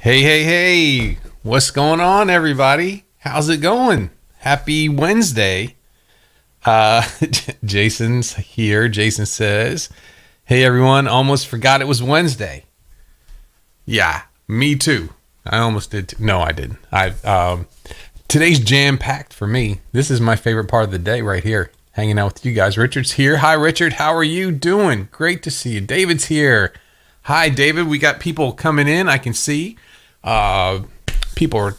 Hey, hey, hey. What's going on, everybody? How's it going? Happy Wednesday. Jason's here. Jason says, hey, everyone. Almost forgot it was Wednesday. Yeah, me too. I almost did. No, I didn't. Today's jam-packed for me. This is my favorite part of the day right here. Hanging out with you guys. Richard's here. Hi, Richard. How are you doing? Great to see you. David's here. Hi, David. We got people coming in. I can see. People are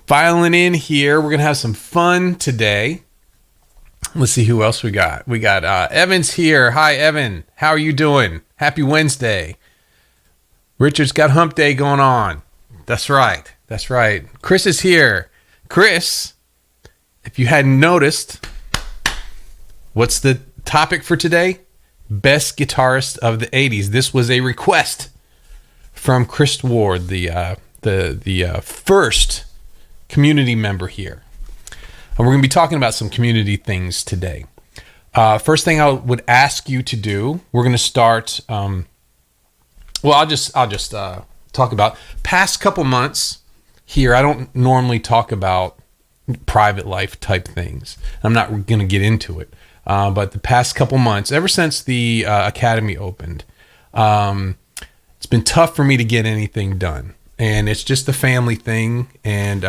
filing in here. We're going to have some fun today. Let's see who else we got. We got Evan's here. Hi, Evan. How are you doing? Happy Wednesday. Richard's got hump day going on. That's right. That's right. Chris is here. Chris, if you hadn't noticed, what's the topic for today? Best guitarist of the 80s. This was a request from Chris Ward, the first community member here. And we're going to be talking about some community things today. First thing I would ask you to do, we're going to start. I'll just talk about past couple months here. I don't normally talk about private life type things. I'm not going to get into it. But the past couple months, ever since the Academy opened, it's been tough for me to get anything done. And it's just a family thing and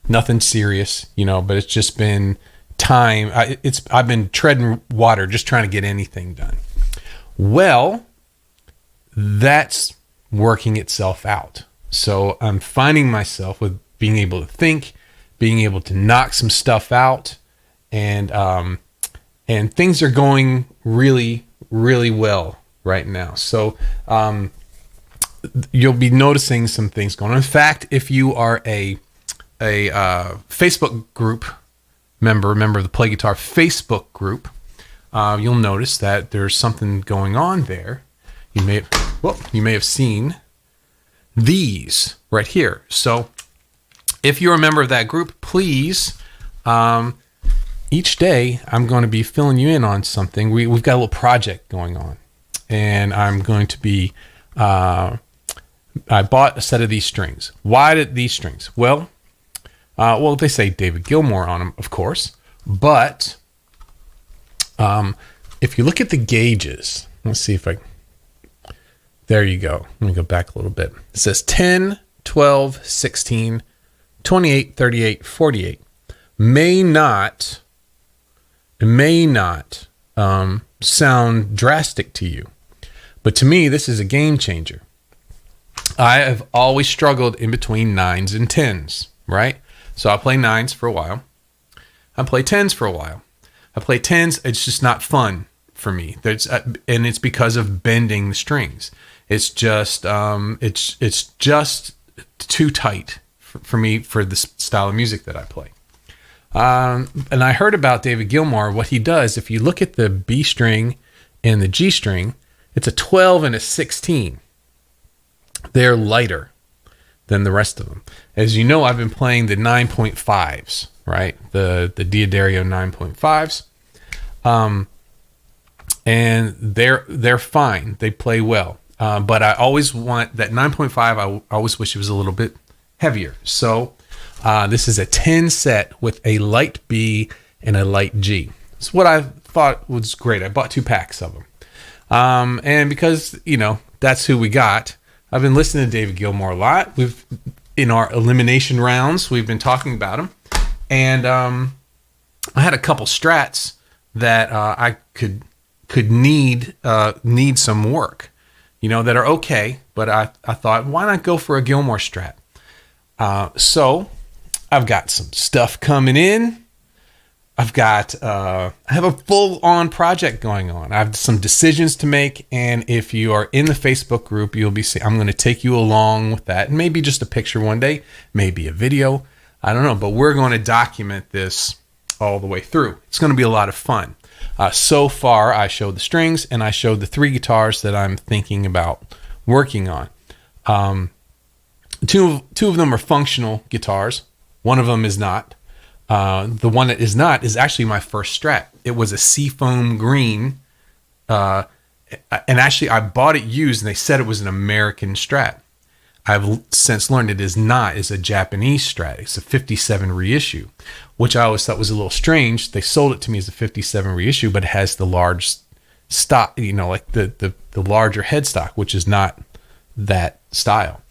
nothing serious, but it's just been time. I've been treading water just trying to get anything done. Well, that's working itself out. So I'm finding myself with being able to think, being able to knock some stuff out, and things are going really, really well right now. So you'll be noticing some things going on. In fact, if you are a Facebook group member of the Play Guitar Facebook group, you'll notice that there's something going on there. You may have seen these right here. So if you're a member of that group, please, each day I'm going to be filling you in on something. We've got a little project going on, and I'm going to be, I bought a set of these strings. Why did these strings? Well, they say David Gilmore on them, of course, but if you look at the gauges, let's see if there you go. Let me go back a little bit. It says 10, 12, 16, 28, 38, 48. May not sound drastic to you, but to me, this is a game changer. I have always struggled in between 9s and 10s, right? So I'll play 9s for a while. I'll play 10s for a while. I play 10s. It's just not fun for me. And it's because of bending the strings. It's just it's just too tight for me for the style of music that I play. And I heard about David Gilmore. What he does, if you look at the B string and the G string, it's a 12 and a 16. They're lighter than the rest of them. As you know, I've been playing the 9.5s, right? The Diodario 9.5s. And they're fine. They play well. But I always want that 9.5. I always wish it was a little bit heavier. So this is a 10 set with a light B and a light G. It's what I thought was great. I bought 2 packs of them. And because, that's who we got, I've been listening to David Gilmore a lot. In our elimination rounds, we've been talking about him. And I had a couple strats that I could need some work, that are okay. But I thought, why not go for a Gilmore strat? So I've got some stuff coming in. I have a full-on project going on. I have some decisions to make, and if you are in the Facebook group, you'll be seeing. I'm going to take you along with that, and maybe just a picture one day, maybe a video. I don't know, but we're going to document this all the way through. It's going to be a lot of fun. So far, I showed the strings, and I showed the 3 guitars that I'm thinking about working on. Two of them are functional guitars. One of them is not. The one that is not is actually my first Strat. It was a Seafoam green, and actually I bought it used, and they said it was an American Strat. I've since learned it is not. It's a Japanese Strat. It's a 57 reissue, which I always thought was a little strange. They sold it to me as a 57 reissue, but it has the large stock, like the larger headstock, which is not that style.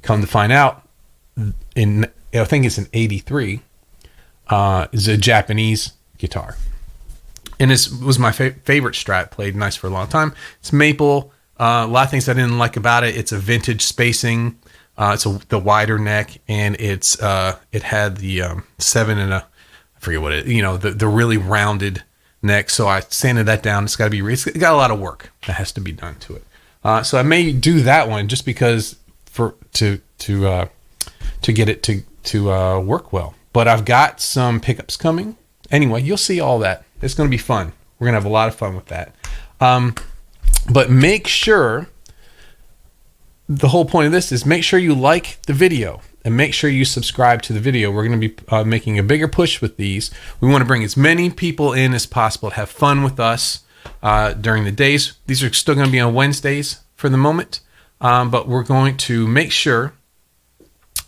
Come to find out, I think it's an 83, is a Japanese guitar. And it was my favorite Strat, played nice for a long time. It's maple. A lot of things I didn't like about it. It's a vintage spacing. It's the wider neck, and it had the 7 I forget what the really rounded neck. So I sanded that down. It's got a lot of work that has to be done to it. So I may do that one just because to get it to work well. But I've got some pickups coming. Anyway, you'll see all that. It's going to be fun. We're going to have a lot of fun with that. But make sure, the whole point of this is make sure you like the video and make sure you subscribe to the video. We're going to be making a bigger push with these. We want to bring as many people in as possible to have fun with us during the days. These are still going to be on Wednesdays for the moment. But we're going to make sure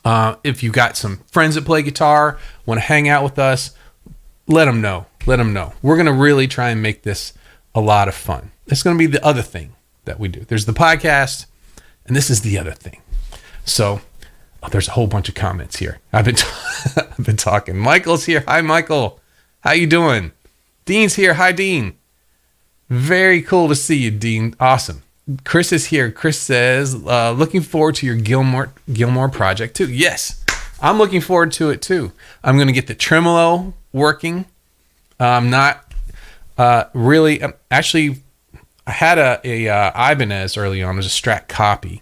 if you've got some friends that play guitar, want to hang out with us, let them know. We're going to really try and make this a lot of fun. It's going to be the other thing that we do. There's the podcast, and this is the other thing. So there's a whole bunch of comments here. I've been talking. Michael's here. Hi, Michael. How you doing? Dean's here. Hi, Dean. Very cool to see you, Dean. Awesome. Chris is here. Chris says, looking forward to your Gilmore project too. Yes, I'm looking forward to it too. I'm going to get the tremolo working. I'm not really. Actually, I had a Ibanez early on. It was a Strat copy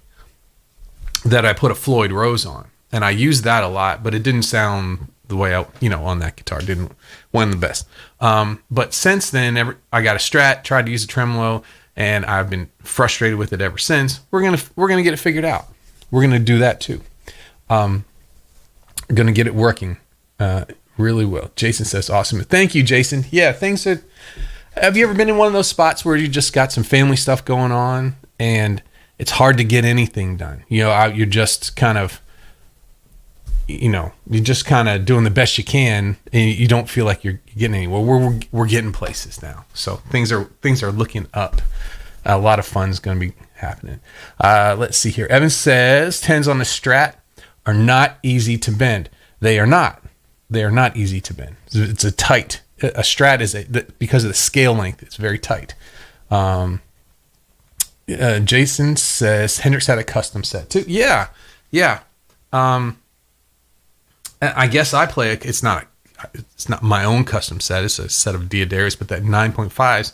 that I put a Floyd Rose on, and I used that a lot, but it didn't sound the way on that guitar. Didn't one of the best. But since then, I got a Strat. Tried to use a tremolo, and I've been frustrated with it ever since. We're gonna get it figured out. We're gonna do that too. Gonna get it working really well. Jason says, awesome. Thank you, Jason. Yeah, have you ever been in one of those spots where you just got some family stuff going on and it's hard to get anything done? You're just kind of, you're just kind of doing the best you can, and you don't feel like you're getting anywhere. We're getting places now, so things are looking up. A lot of fun's going to be happening. Let's see here. Evan says 10s on the Strat are not easy to bend. They are not. They are not easy to bend. It's a Strat is because of the scale length. It's very tight. Jason says Hendrix had a custom set too. Yeah. I guess I play it. It's not my own custom set. It's a set of Diodarius, but that 9.5s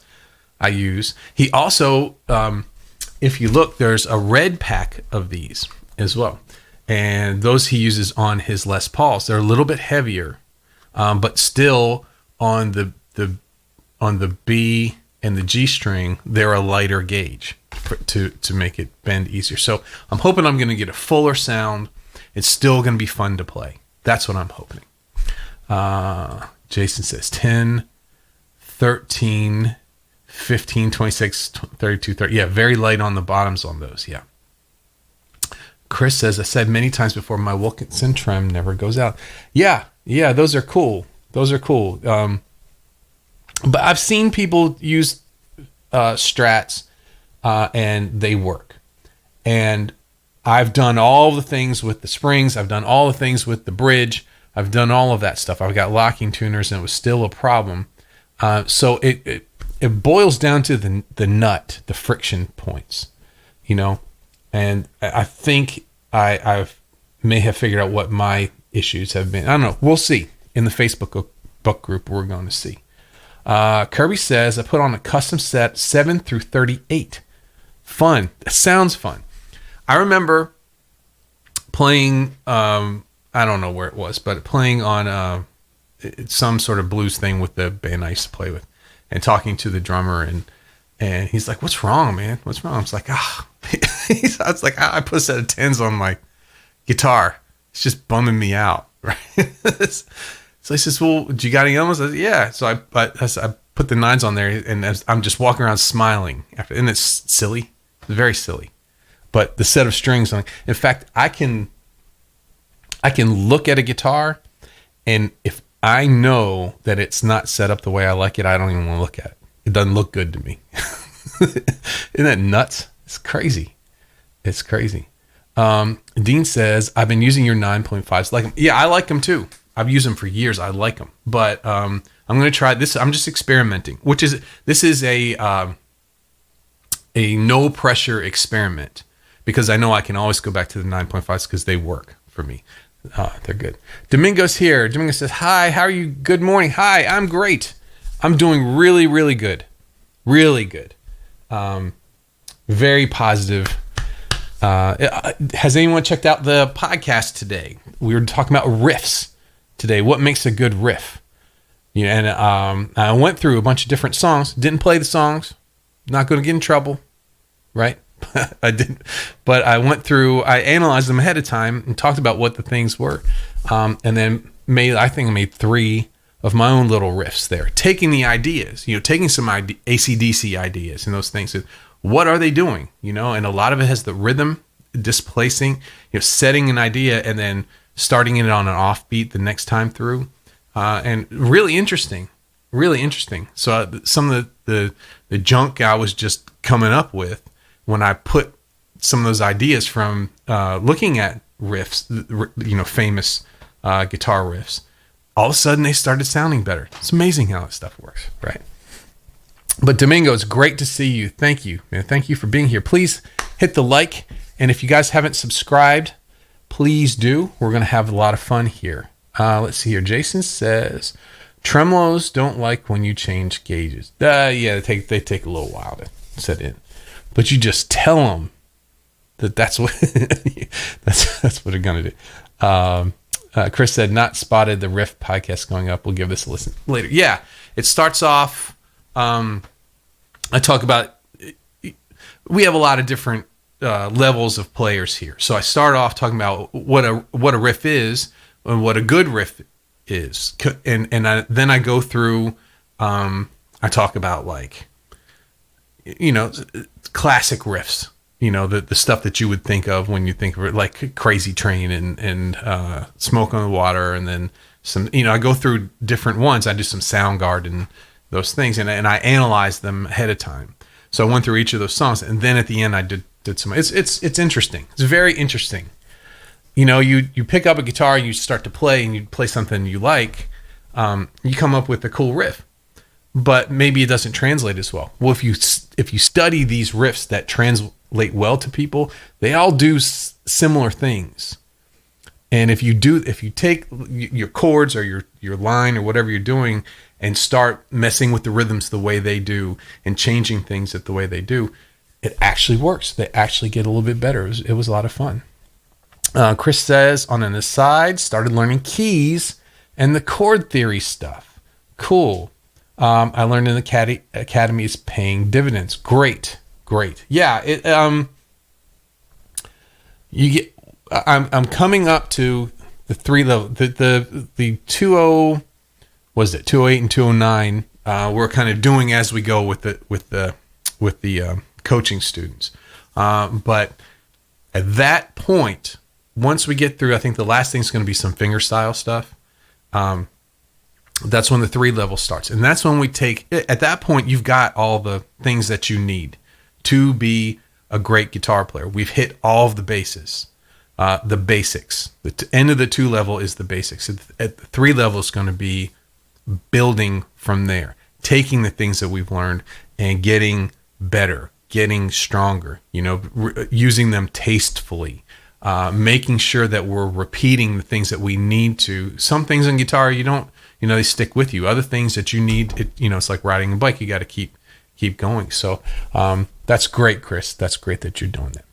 I use. He also, if you look, there's a red pack of these as well, and those he uses on his Les Pauls. They're a little bit heavier, but still on the B and the G string, they're a lighter gauge to make it bend easier. So I'm hoping I'm going to get a fuller sound. It's still going to be fun to play. That's what I'm hoping. Jason says 10, 13, 15, 26, 32, 30. Yeah, very light on the bottoms on those. Yeah. Chris says, I said many times before, my Wilkinson trem never goes out. Yeah, those are cool. But I've seen people use Strats and they work. And I've done all the things with the springs. I've done all the things with the bridge. I've done all of that stuff. I've got locking tuners, and it was still a problem. So it boils down to the nut, the friction points, And I think I may have figured out what my issues have been. I don't know. We'll see. In the Facebook book group, we're going to see. Kirby says, I put on a custom set 7 through 38. Fun. That sounds fun. I remember playing, I don't know where it was, but playing on some sort of blues thing with the band I used to play with, and talking to the drummer, and he's like, "What's wrong, man? What's wrong?" I was like, I put a set of 10s on my guitar. It's just bumming me out, right? So he says, "Well, do you got any others?" I said, "Yeah." So I put the 9s on there, and I'm just walking around smiling after, and it's silly. It's very silly. But the set of strings, in fact, I can look at a guitar, and if I know that it's not set up the way I like it, I don't even want to look at it. It doesn't look good to me. Isn't that nuts? It's crazy. It's crazy. Dean says, I've been using your 9.5s. Like them. Yeah, I like them too. I've used them for years. I like them. But I'm going to try this. I'm just experimenting, this is a no pressure experiment, because I know I can always go back to the 9.5s because they work for me. They're good. Domingo's here. Domingo says, hi, how are you? Good morning. Hi, I'm great. I'm doing really, really good. Really good. Very positive. Has anyone checked out the podcast today? We were talking about riffs today. What makes a good riff? And I went through a bunch of different songs. Didn't play the songs. Not going to get in trouble, right? I didn't. But I went through. I analyzed them ahead of time and talked about what the things were, and then I made 3 of my own little riffs there, taking the ideas, taking some AC/DC ideas and those things. What are they doing? And a lot of it has the rhythm displacing, setting an idea and then starting it on an offbeat the next time through. And really interesting. So some of the junk I was just coming up with when I put some of those ideas from looking at riffs, famous guitar riffs, all of a sudden they started sounding better. It's amazing how that stuff works, right? But Domingo, it's great to see you. Thank you, man. Thank you for being here. Please hit the like. And if you guys haven't subscribed, please do. We're going to have a lot of fun here. Let's see here. Jason says, tremolos don't like when you change gauges. Yeah, they take a little while to set in. But you just tell them that's what that's what they're going to do. Chris said, not spotted the riff podcast going up. We'll give this a listen later. Yeah, it starts off. I talk about, we have a lot of different levels of players here. So I start off talking about what a riff is and what a good riff is. Then I go through, I talk about classic riffs, the stuff that you would think of when you think of it, like Crazy Train and Smoke on the Water. And then some, I go through different ones. I do some Soundgarden, those things, and I analyze them ahead of time. So I went through each of those songs, and then at the end I did some. It's interesting. It's very interesting. You pick up a guitar, you start to play, and you play something you like. You come up with a cool riff, but maybe it doesn't translate as well. Well, if you study these riffs that translate well to people, they all do similar things. And if you take your chords or your line or whatever you're doing and start messing with the rhythms the way they do and changing things the way they do, it actually works. They actually get a little bit better. It was a lot of fun. Chris says, on an aside, started learning keys and the chord theory stuff. Cool. I learned in the academy is paying dividends. Great. Yeah. I'm coming up to the 3 level, the 20, was it 208 and 209? We're kind of doing as we go with the coaching students. But at that point, once we get through, I think the last thing is going to be some fingerstyle stuff. That's when the 3 level starts. And that's when we take, at that point, you've got all the things that you need to be a great guitar player. We've hit all of the bases, the basics. The end of the 2 level is the basics. At the 3 level is going to be building from there, taking the things that we've learned and getting better, getting stronger, using them tastefully, making sure that we're repeating the things that we need to. Some things in guitar, you don't, they stick with you. Other things that you need, it's like riding a bike. You got to keep going. So that's great, Chris. That's great that you're doing that.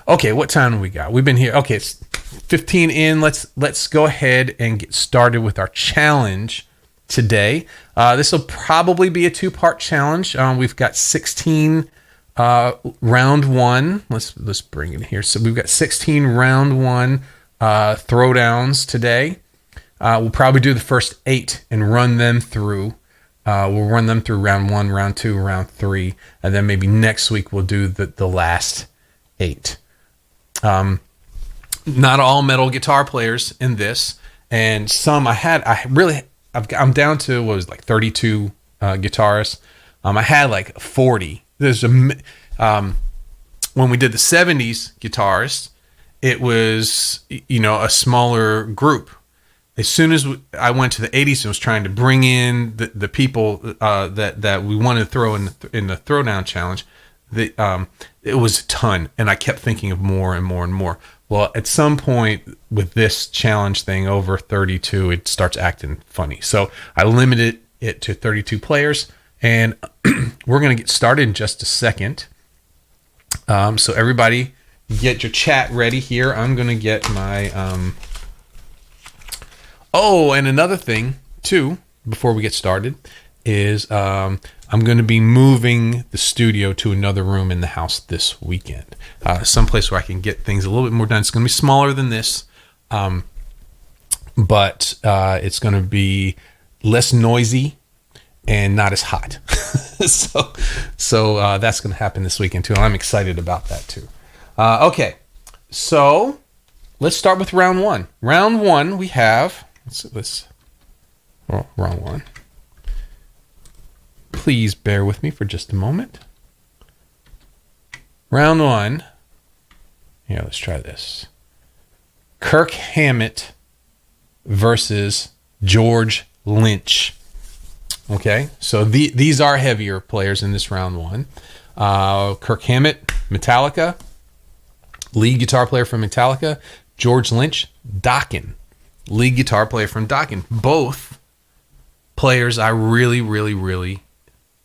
Okay, what time do we got? We've been here. Okay, it's 15 in. Let's go ahead and get started with our challenge today. This will probably be a 2-part challenge. We've got 16 round 1. Let's bring it here. So we've got 16 round 1 throwdowns today. We'll probably do the first 8 and run them through. We'll run them through round 1, round 2, round 3, and then maybe next week we'll do the last 8. Not all metal guitar players in this, and some I'm down to what was like 32 guitarists. I had like 40. When we did the 70s guitarists, it was, a smaller group. As soon as I went to the 80s and was trying to bring in the people that we wanted to throw in the Throwdown Challenge, it was a ton, and I kept thinking of more and more and more. Well, at some point with this challenge thing over 32, it starts acting funny. So I limited it to 32 players, and we're going to get started in just a second. So everybody get your chat ready here. I'm going to get my... and another thing, too, before we get started, is I'm going to be moving the studio to another room in the house this weekend. Someplace where I can get things a little bit more done. It's going to be smaller than this, but it's going to be less noisy and not as hot. so that's going to happen this weekend, too. I'm excited about that, too. Okay, so let's start with round one. Round one, we have... wrong one. Please bear with me for just a moment. Round one. Yeah, let's try this. Kirk Hammett versus George Lynch. Okay, so these are heavier players in this round one. Kirk Hammett, Metallica. Lead guitar player from Metallica. George Lynch, Dokken. Lead guitar player from Dokken. Both players I really, really, really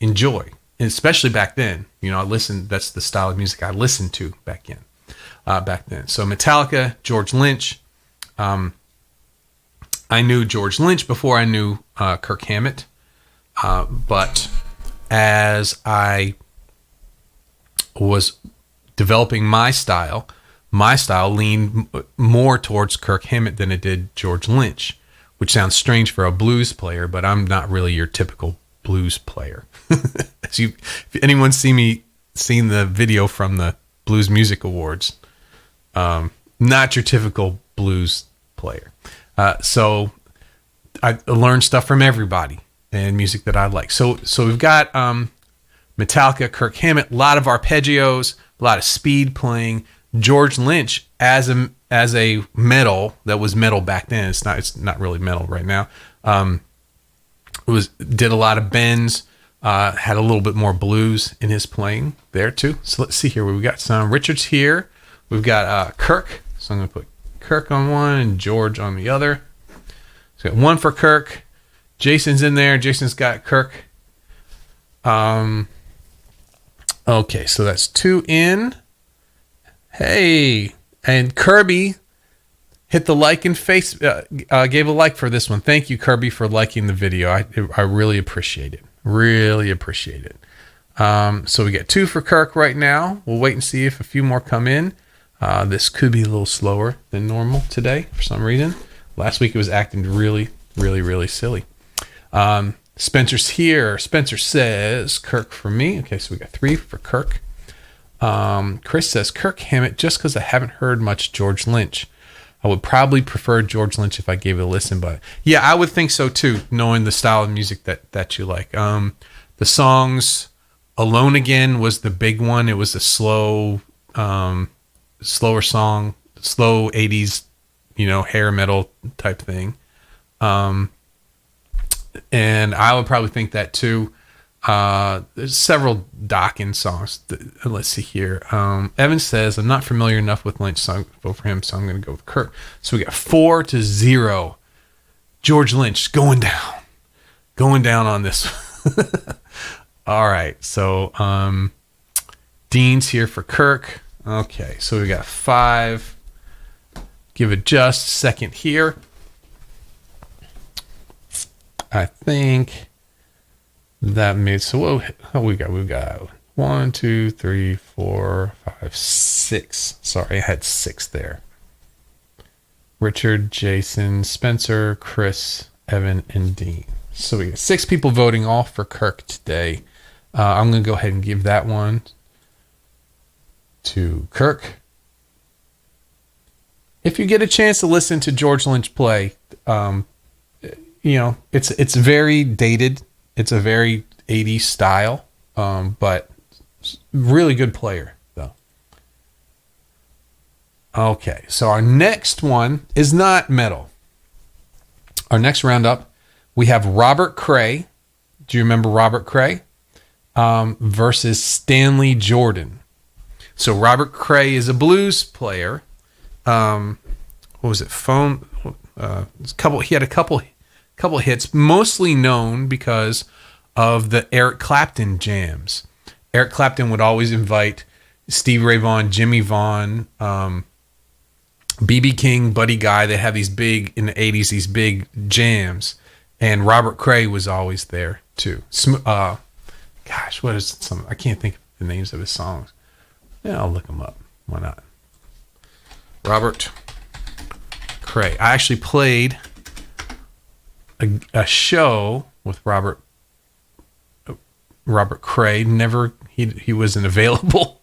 enjoy, and especially back then. I listened. That's the style of music I listened to back then. So Metallica, George Lynch. I knew George Lynch before I knew Kirk Hammett, but as I was developing my style leaned more towards Kirk Hammett than it did George Lynch, which sounds strange for a blues player, but I'm not really your typical blues player. If anyone's seen the video from the Blues Music Awards, not your typical blues player. So I learned stuff from everybody and music that I like. So we've got Metallica, Kirk Hammett, a lot of arpeggios, a lot of speed playing. George Lynch as a metal that was metal back then. It's not really metal right now. Did a lot of bends. Had a little bit more blues in his playing there too. So let's see here. We've got some Richards here. We've got Kirk. So I'm going to put Kirk on one and George on the other. So got one for Kirk. Jason's in there. Jason's got Kirk. Okay, so that's two in. Hey, and Kirby hit the like and gave a like for this one. Thank you, Kirby, for liking the video. I really appreciate it. Really appreciate it. So we got two for Kirk right now. We'll wait and see if a few more come in. This could be a little slower than normal today for some reason. Last week it was acting really, really, really silly. Spencer's here. Spencer says Kirk for me. Okay, so we got three for Kirk. Chris says Kirk Hammett just because I haven't heard much George Lynch. I would probably prefer George Lynch if I gave it a listen, but yeah, I would think so too, knowing the style of music that you like. The songs, Alone Again was the big one. It was a slower song, slow 80s, hair metal type thing. And I would probably think that too. There's several Dokken songs. Let's see here. Evan says, I'm not familiar enough with Lynch, so I'll vote for him, so I'm going to go with Kirk. So we got 4-0. George Lynch going down on this. All right. So, Dean's here for Kirk. Okay. So we got 5. Give it just a second here. I think that made, so what we got 1, 2, 3, 4, 5, 6. Sorry, I had 6 there. Richard, Jason, Spencer, Chris, Evan, and Dean. So we got 6 people voting all for Kirk today. I'm going to go ahead and give that one to Kirk. if you get a chance to listen to George Lynch play, it's very dated. It's a very 80s style, but really good player, though. Okay, so our next one is not metal. Our next roundup, we have Robert Cray. Do you remember Robert Cray? Versus Stanley Jordan. So Robert Cray is a blues player. What was it? He had a couple hits, mostly known because of the Eric Clapton jams. Eric Clapton would always invite Stevie Ray Vaughan, Jimmy Vaughan, B.B. King, Buddy Guy. They have these big, in the 80s, these big jams. And Robert Cray was always there too. What is some? I can't think of the names of his songs. Yeah, I'll look them up. Why not? Robert Cray. I actually played a show with Robert Cray. He wasn't available.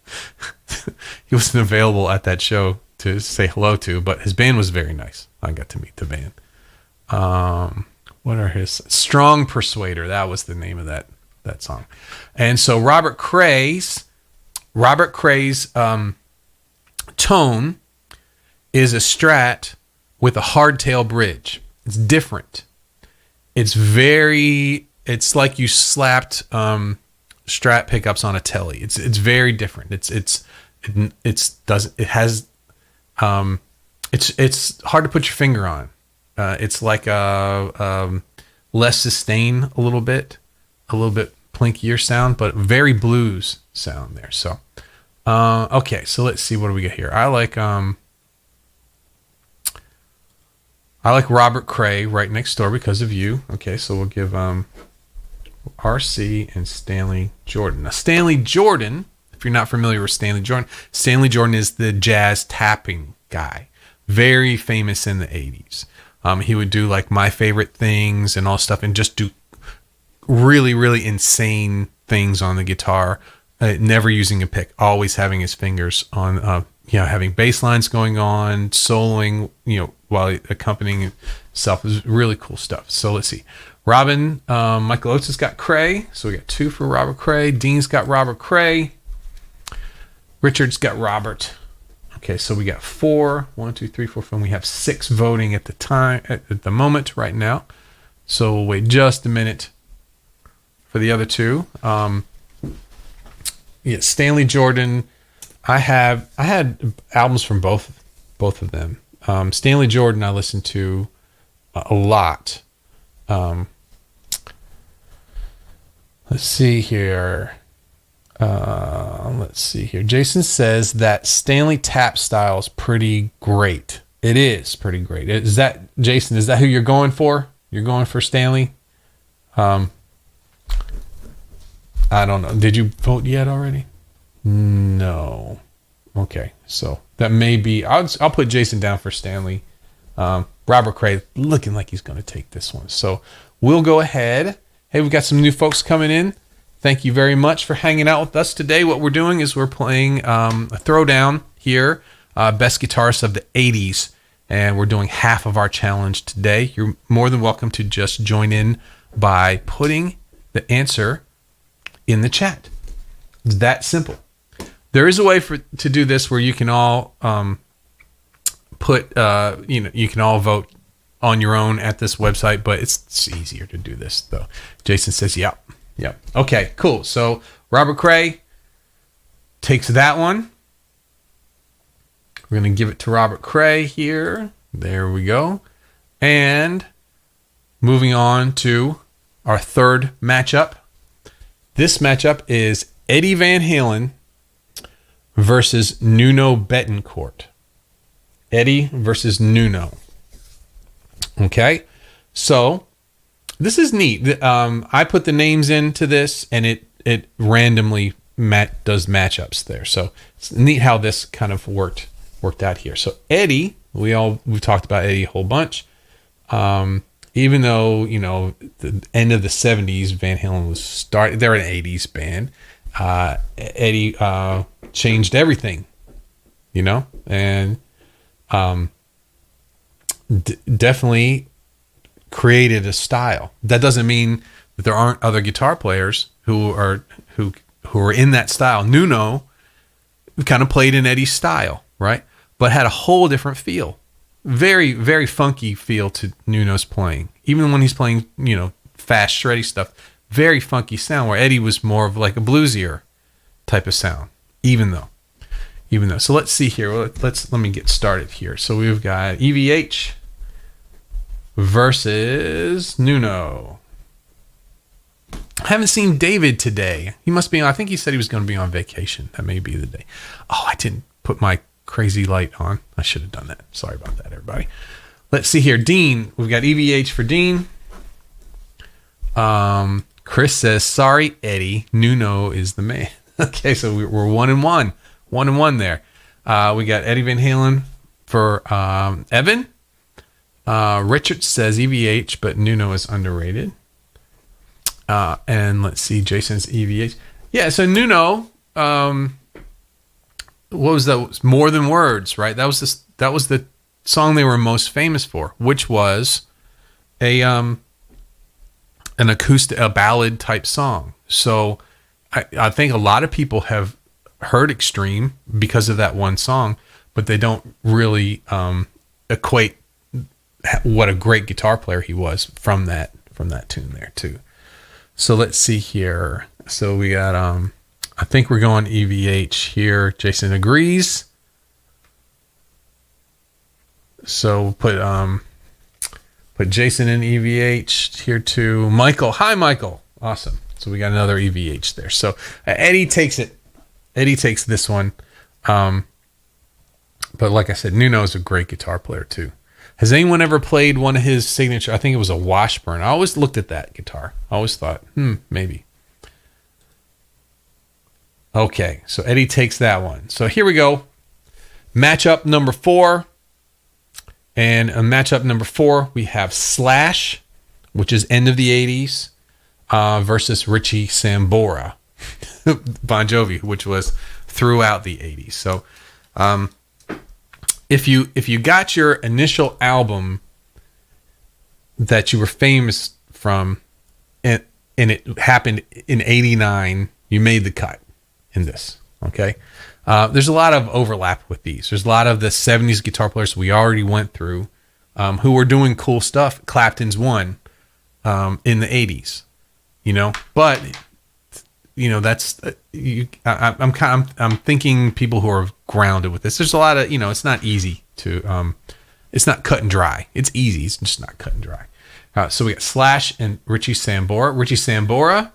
He wasn't available at that show to say hello to, but his band was very nice. I got to meet the band. What are his? Strong Persuader. That was the name of that song. And so Robert Cray's tone is a Strat with a hardtail bridge. It's different. It's like you slapped Strat pickups on a telly. It's very different. It's hard to put your finger on. It's like a less sustain a little bit plinkier sound, but very blues sound there. So, okay, so let's see, what do we get here? I like Robert Cray right next door because of you. Okay, so we'll give RC and Stanley Jordan. Now, Stanley Jordan, if you're not familiar with Stanley Jordan is the jazz tapping guy, very famous in the 80s. He would do like My Favorite Things and all stuff, and just do really, really insane things on the guitar, never using a pick, always having his fingers on, having bass lines going on, soloing, while accompanying himself. Is really cool stuff. So let's see. Robin, Michael Oates has got Cray. So we got 2 for Robert Cray. Dean's got Robert Cray. Richard's got Robert. Okay, so we got 4. 1, 2, 3, 4, 5. We have 6 voting at the moment right now. So we'll wait just a minute for the other 2. Stanley Jordan. I had albums from both of them. Stanley Jordan I listened to a lot. Let's see here. Jason says that Stanley tap style is pretty great. It is pretty great. Is that, Jason, is that who you're going for? You're going for Stanley? I don't know. Did you vote yet already? No. Okay. So that may be, I'll put Jason down for Stanley. Robert Cray looking like he's going to take this one. So we'll go ahead. Hey, we've got some new folks coming in. Thank you very much for hanging out with us today. What we're doing is we're playing a throwdown here, best guitarists of the 80s, and we're doing half of our challenge today. You're more than welcome to just join in by putting the answer in the chat. It's that simple. There is a way to do this where you can all you can all vote on your own at this website, but it's easier to do this though. Jason says, yep. Okay, cool. So Robert Cray takes that one. We're going to give it to Robert Cray here. There we go. And moving on to our third matchup. This matchup is Eddie Van Halen versus Nuno Bettencourt. Eddie versus Nuno. Okay, so this is neat. I put the names into this, and it randomly does matchups there. So it's neat how this kind of worked out here. So Eddie, we've talked about Eddie a whole bunch. Even though the end of the 70s, Van Halen was started. They're an 80s band. Eddie changed everything, and definitely created a style. That doesn't mean that there aren't other guitar players who are in that style. Nuno kind of played in Eddie's style, right? But had a whole different feel. Very, very funky feel to Nuno's playing. Even when he's playing, fast, shreddy stuff, very funky sound, where Eddie was more of like a bluesier type of sound, even though. So let's see here. Let me get started here. So we've got EVH versus Nuno. I haven't seen David today. He must be, I think he said he was going to be on vacation. That may be the day. Oh, I didn't put my crazy light on. I should have done that. Sorry about that, everybody. Let's see here. Dean. We've got EVH for Dean. Chris says, sorry, Eddie. Nuno is the man. Okay, so we're 1-1. 1-1 there. We got Eddie Van Halen for Evan. Richard says EVH, but Nuno is underrated. And let's see, Jason's EVH. Yeah, so Nuno, what was that? More Than Words, right? That was the song they were most famous for, which was an acoustic, a ballad type song. So I think a lot of people have heard Extreme because of that one song, but they don't really equate what a great guitar player he was from that tune there too. So let's see here. So we got I think we're going EVH here. Jason agrees. So put Jason in EVH here too. Michael, hi Michael. Awesome. So we got another EVH there. So Eddie takes it. Eddie takes this one. But like I said, Nuno is a great guitar player too. Has anyone ever played one of his signature? I think it was a Washburn. I always looked at that guitar. I always thought, maybe. Okay, so Eddie takes that one. So here we go. Matchup number 4. And a matchup number 4, we have Slash, which is end of the 80s, versus Richie Sambora, Bon Jovi, which was throughout the 80s. So if you got your initial album that you were famous from, and it happened in 89, you made the cut in this, okay? There's a lot of overlap with these. There's a lot of the 70s guitar players we already went through who were doing cool stuff. Clapton's one in the 80s, but that's I'm thinking people who are grounded with this. There's a lot of, it's not easy to it's not cut and dry. It's easy, it's just not cut and dry. So we got Slash and Richie Sambora. Richie Sambora,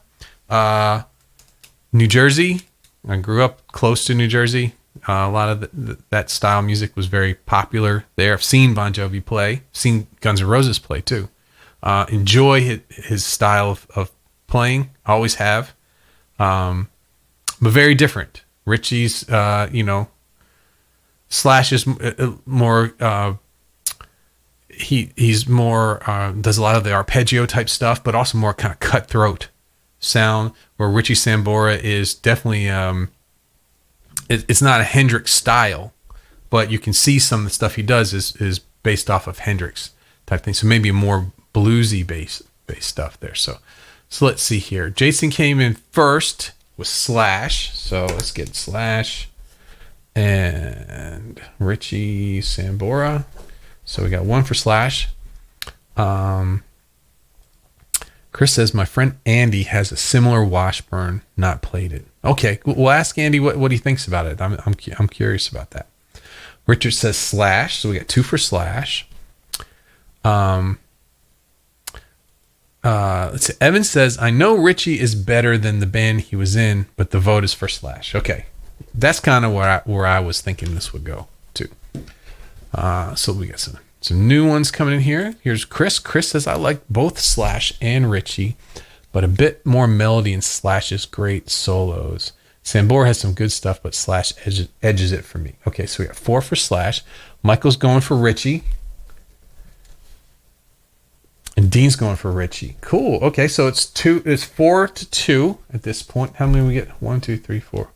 New Jersey. I grew up close to New Jersey. A lot of that style of music was very popular there. I've seen Bon Jovi play, seen Guns N' Roses play too. Enjoy his style of playing, always have. But very different. Richie's, Slash is more, he's more, does a lot of the arpeggio type stuff, but also more kind of cutthroat sound, where Richie Sambora is definitely, it's not a Hendrix style, but you can see some of the stuff he does is based off of Hendrix type thing. So maybe a more bluesy based stuff there. So let's see here. Jason came in first with Slash. So let's get Slash and Richie Sambora. So we got one for Slash. Chris says, my friend Andy has a similar Washburn, not played it. Okay, we'll ask Andy what he thinks about it. I'm curious about that. Richard says Slash, so we got 2 for Slash. Let's see. Evan says, I know Richie is better than the band he was in, but the vote is for Slash. Okay, that's kind of where I was thinking this would go too. So we got some new ones coming in here. Here's Chris. Chris says, I like both Slash and Richie, but a bit more melody in Slash's great solos. Sambora has some good stuff, but Slash edges it for me. Okay, so we got 4 for Slash. Michael's going for Richie. And Dean's going for Richie. Cool. Okay, so it's 4-2 at this point. How many we get? 1, 2, 3, 4,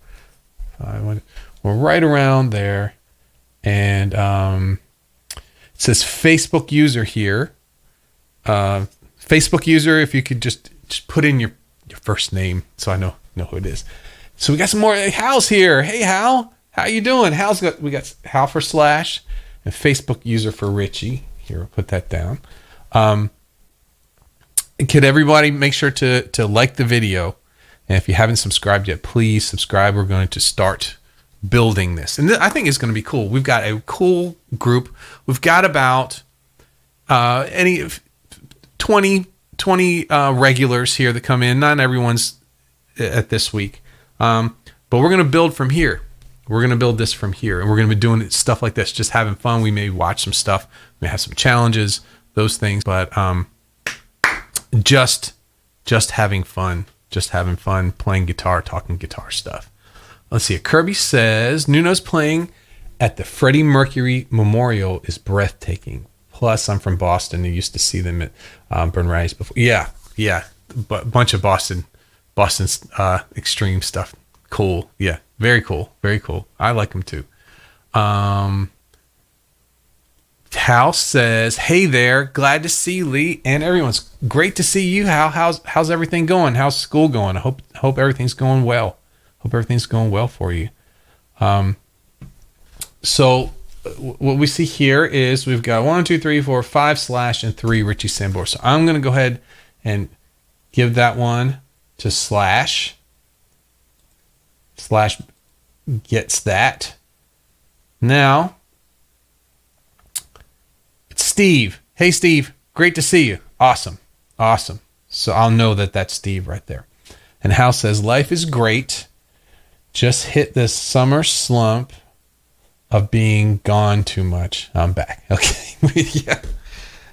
5. We're right around there. And It says Facebook user here. Facebook user, if you could just put in your first name so I know who it is. So we got some more. Hal's here. Hey, Hal. How you doing? We got Hal for Slash and Facebook user for Richie. Here, we'll put that down. Could everybody make sure to like the video? And if you haven't subscribed yet, please subscribe. We're going to start building this. And I think it's going to be cool. We've got a cool group. We've got about 20 regulars here that come in. Not everyone's at this week. But we're going to build from here. We're going to build this from here. And we're going to be doing stuff like this, just having fun. We may watch some stuff. We may have some challenges, those things. But just having fun. Just having fun, playing guitar, talking guitar stuff. Let's see. Kirby says, Nuno's playing at the Freddie Mercury Memorial is breathtaking. Plus, I'm from Boston. I used to see them at Burn Rise before. Yeah. Bunch of Boston's extreme stuff. Cool. Yeah. Very cool. Very cool. I like them too. Hal says, hey there. Glad to see Lee and everyone's great to see you, Hal. How's everything going? How's school going? I hope everything's going well. Hope everything's going well for you. So what we see here is we've got 1, 2, 3, 4, 5 Slash and 3 Richie Sambora. So I'm going to go ahead and give that one to Slash. Slash gets that. Now, it's Steve. Hey, Steve. Great to see you. Awesome. So I'll know that that's Steve right there. And Hal says, life is great. Just hit this summer slump of being gone too much. I'm back. Okay.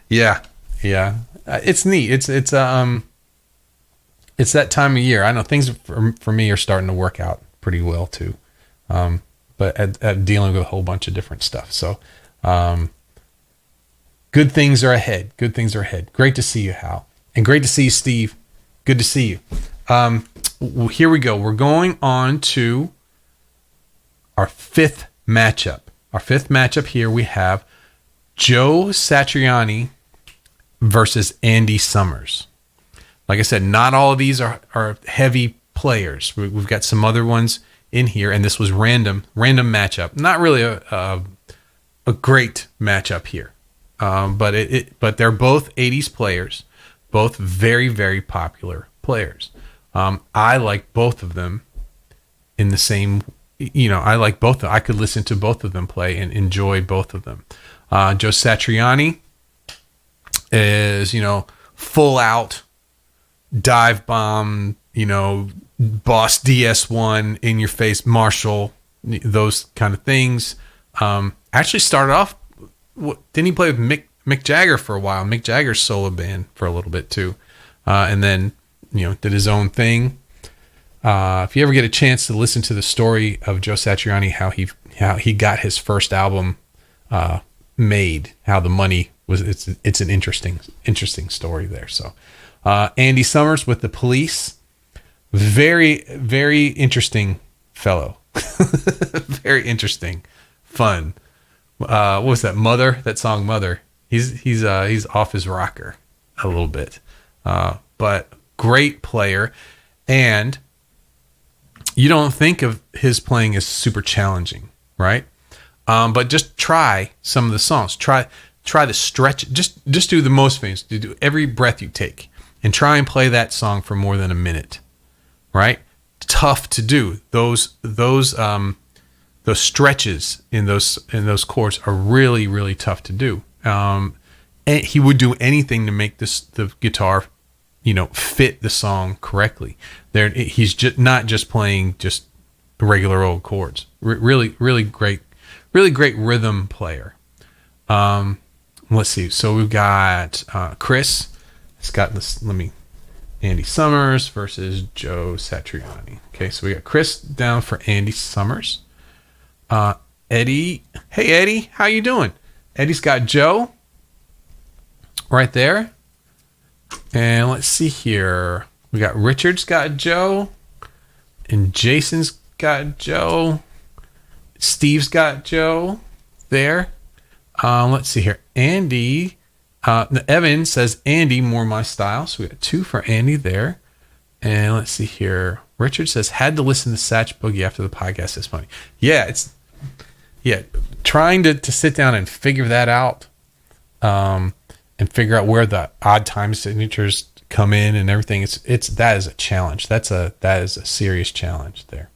Yeah. It's neat. It's that time of year. I know things for me are starting to work out pretty well too. But at dealing with a whole bunch of different stuff. So, good things are ahead. Great to see you, Hal. And great to see you, Steve. Good to see you. Here we go. We're going on to our fifth matchup. Our fifth matchup here, we have Joe Cetriani versus Andy Summers. Like I said, not all of these are heavy players. We've got some other ones in here, and this was random matchup. Not really a great matchup here. But they're both 80s players, both very, very popular players. I like both of them in the same, I like both. I could listen to both of them play and enjoy both of them. Joe Cetriani is, full out dive bomb, Boss DS1 in your face, Marshall, those kind of things. Actually started off, didn't he play with Mick Jagger for a while? Mick Jagger's solo band for a little bit too. And then, did his own thing. If you ever get a chance to listen to the story of Joe Cetriani, how he got his first album made, how the money was, it's an interesting story there. So, Andy Summers with the Police, very, very interesting fellow. Very interesting, fun. What was that? Mother, that song Mother. He's off his rocker a little bit. But great player. And you don't think of his playing as super challenging, right? But just try some of the songs. Try the stretch. Just do the most famous. Do every breath you take, and try and play that song for more than a minute, right? Tough to do. Those stretches in those chords are really, really tough to do. And he would do anything to make the guitar, fit the song correctly. He's just not just playing just regular old chords. Really, really great rhythm player. Let's see. So we've got Chris. It's got this. Andy Summers versus Joe Cetriani. Okay, so we got Chris down for Andy Summers. Eddie. Hey, Eddie. How you doing? Eddie's got Joe right there. And let's see here. We got Richard's got Joe. And Jason's got Joe. Steve's got Joe there. Let's see here. Andy, Evan says, Andy, more my style. So we got 2 for Andy there. And let's see here. Richard says, had to listen to Satch Boogie after the podcast this morning. Yeah, trying to sit down and figure that out, and figure out where the odd time signatures come in and everything. That is a challenge. That is a serious challenge there.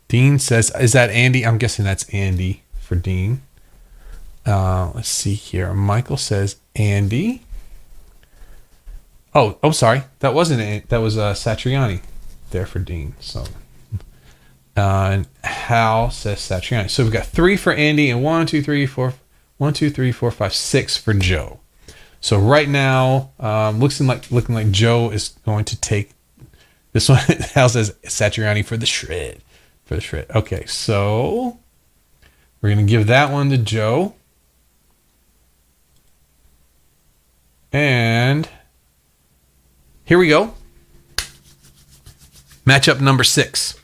Dean says, is that Andy? I'm guessing that's Andy for Dean. Let's see here. Michael says, Andy. Oh, sorry. That wasn't that was Satriani there for Dean. So, and Hal says Satriani. So we've got 3 for Andy and 1, 2, 3, 4, 6 for Joe. So right now, looking like Joe is going to take this one. Hal says Satriani for the shred. Okay, so we're going to give that one to Joe. And here we go. Matchup number 6.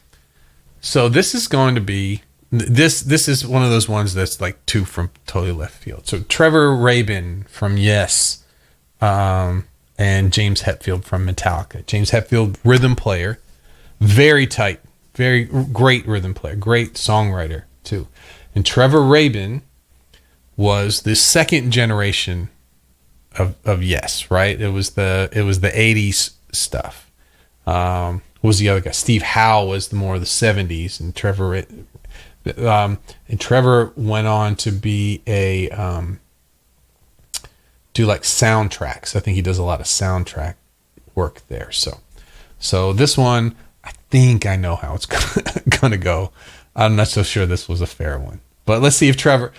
So this is going to be, this is one of those ones that's like 2 from totally left field. So Trevor Rabin from Yes, and James Hetfield from Metallica. James Hetfield, rhythm player, very tight, very great rhythm player, great songwriter too. And Trevor Rabin was the second generation of Yes, right? It was the 80s stuff. What was the other guy? Steve Howe was more of the 70s, and Trevor went on to be do like soundtracks. I think he does a lot of soundtrack work there. So this one, I think I know how it's gonna go. I'm not so sure this was a fair one, but let's see if Trevor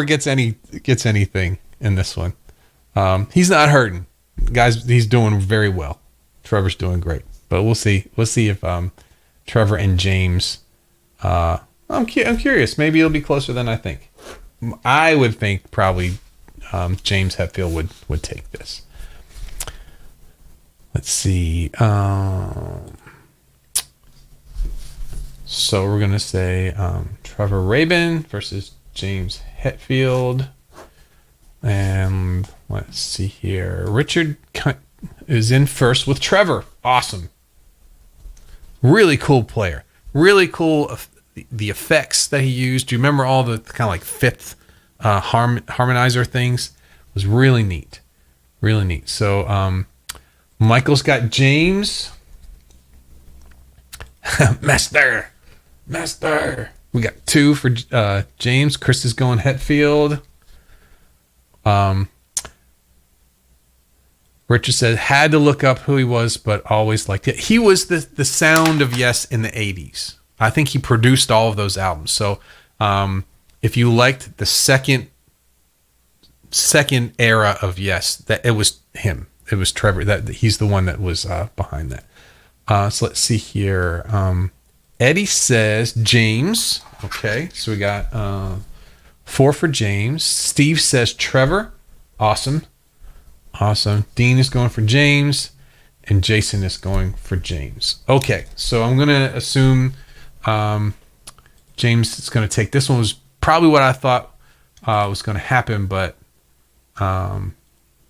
gets anything in this one. He's not hurting, guys. He's doing very well. Trevor's doing great, but we'll see if Trevor and James. I'm curious. Maybe it'll be closer than I think. I would think probably James Hetfield would take this. Let's see. So we're gonna say Trevor Rabin versus James Hetfield, and let's see here. Richard is in first with Trevor. Awesome. Really cool player. Really cool. The effects that he used. Do you remember all the kind of like fifth harmonizer things? It was really neat. Really neat. So Michael's got James. Master. We got 2 for James. Chris is going Hetfield. Richard said, had to look up who he was, but always liked it. He was the sound of Yes in the 80s. I think he produced all of those albums. So if you liked the second era of Yes, that it was him. It was Trevor. That he's the one that was behind that. So let's see here. Eddie says James. Okay, so we got 4 for James. Steve says Trevor. Awesome. Dean is going for James, and Jason is going for James. Okay, so I'm going to assume James is going to take this one. Was probably what I thought was going to happen, but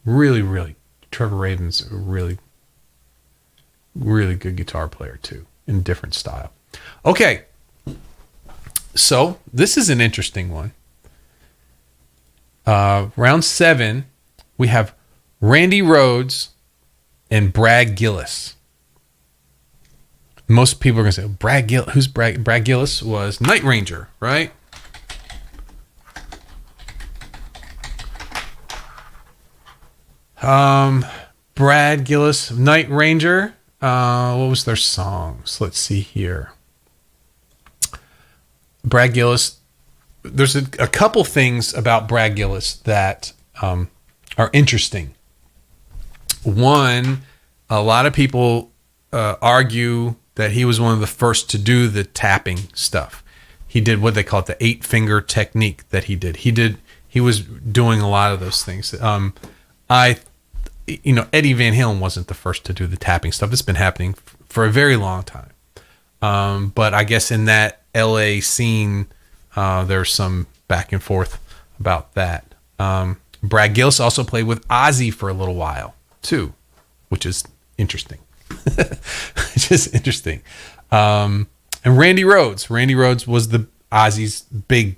really, Trevor Rabin's a really good guitar player too, in different style. Okay, so this is an interesting one. Round 7, we have Randy Rhodes and Brad Gillis. Most people are going to say, Brad Gillis. Who's Brad? Brad Gillis was Night Ranger, right? Brad Gillis, Night Ranger. What was their songs? Let's see here. Brad Gillis. There's a couple things about Brad Gillis that are interesting. One, a lot of people argue that he was one of the first to do the tapping stuff. He did what they call it, the 8-finger technique that he did. He was doing a lot of those things. Eddie Van Halen wasn't the first to do the tapping stuff. It's been happening for a very long time. But I guess in that LA scene, there's some back and forth about that. Brad Gillis also played with Ozzy for a little while too, which is interesting. It's just interesting. And Randy Rhodes. Randy Rhodes was the Ozzy's big,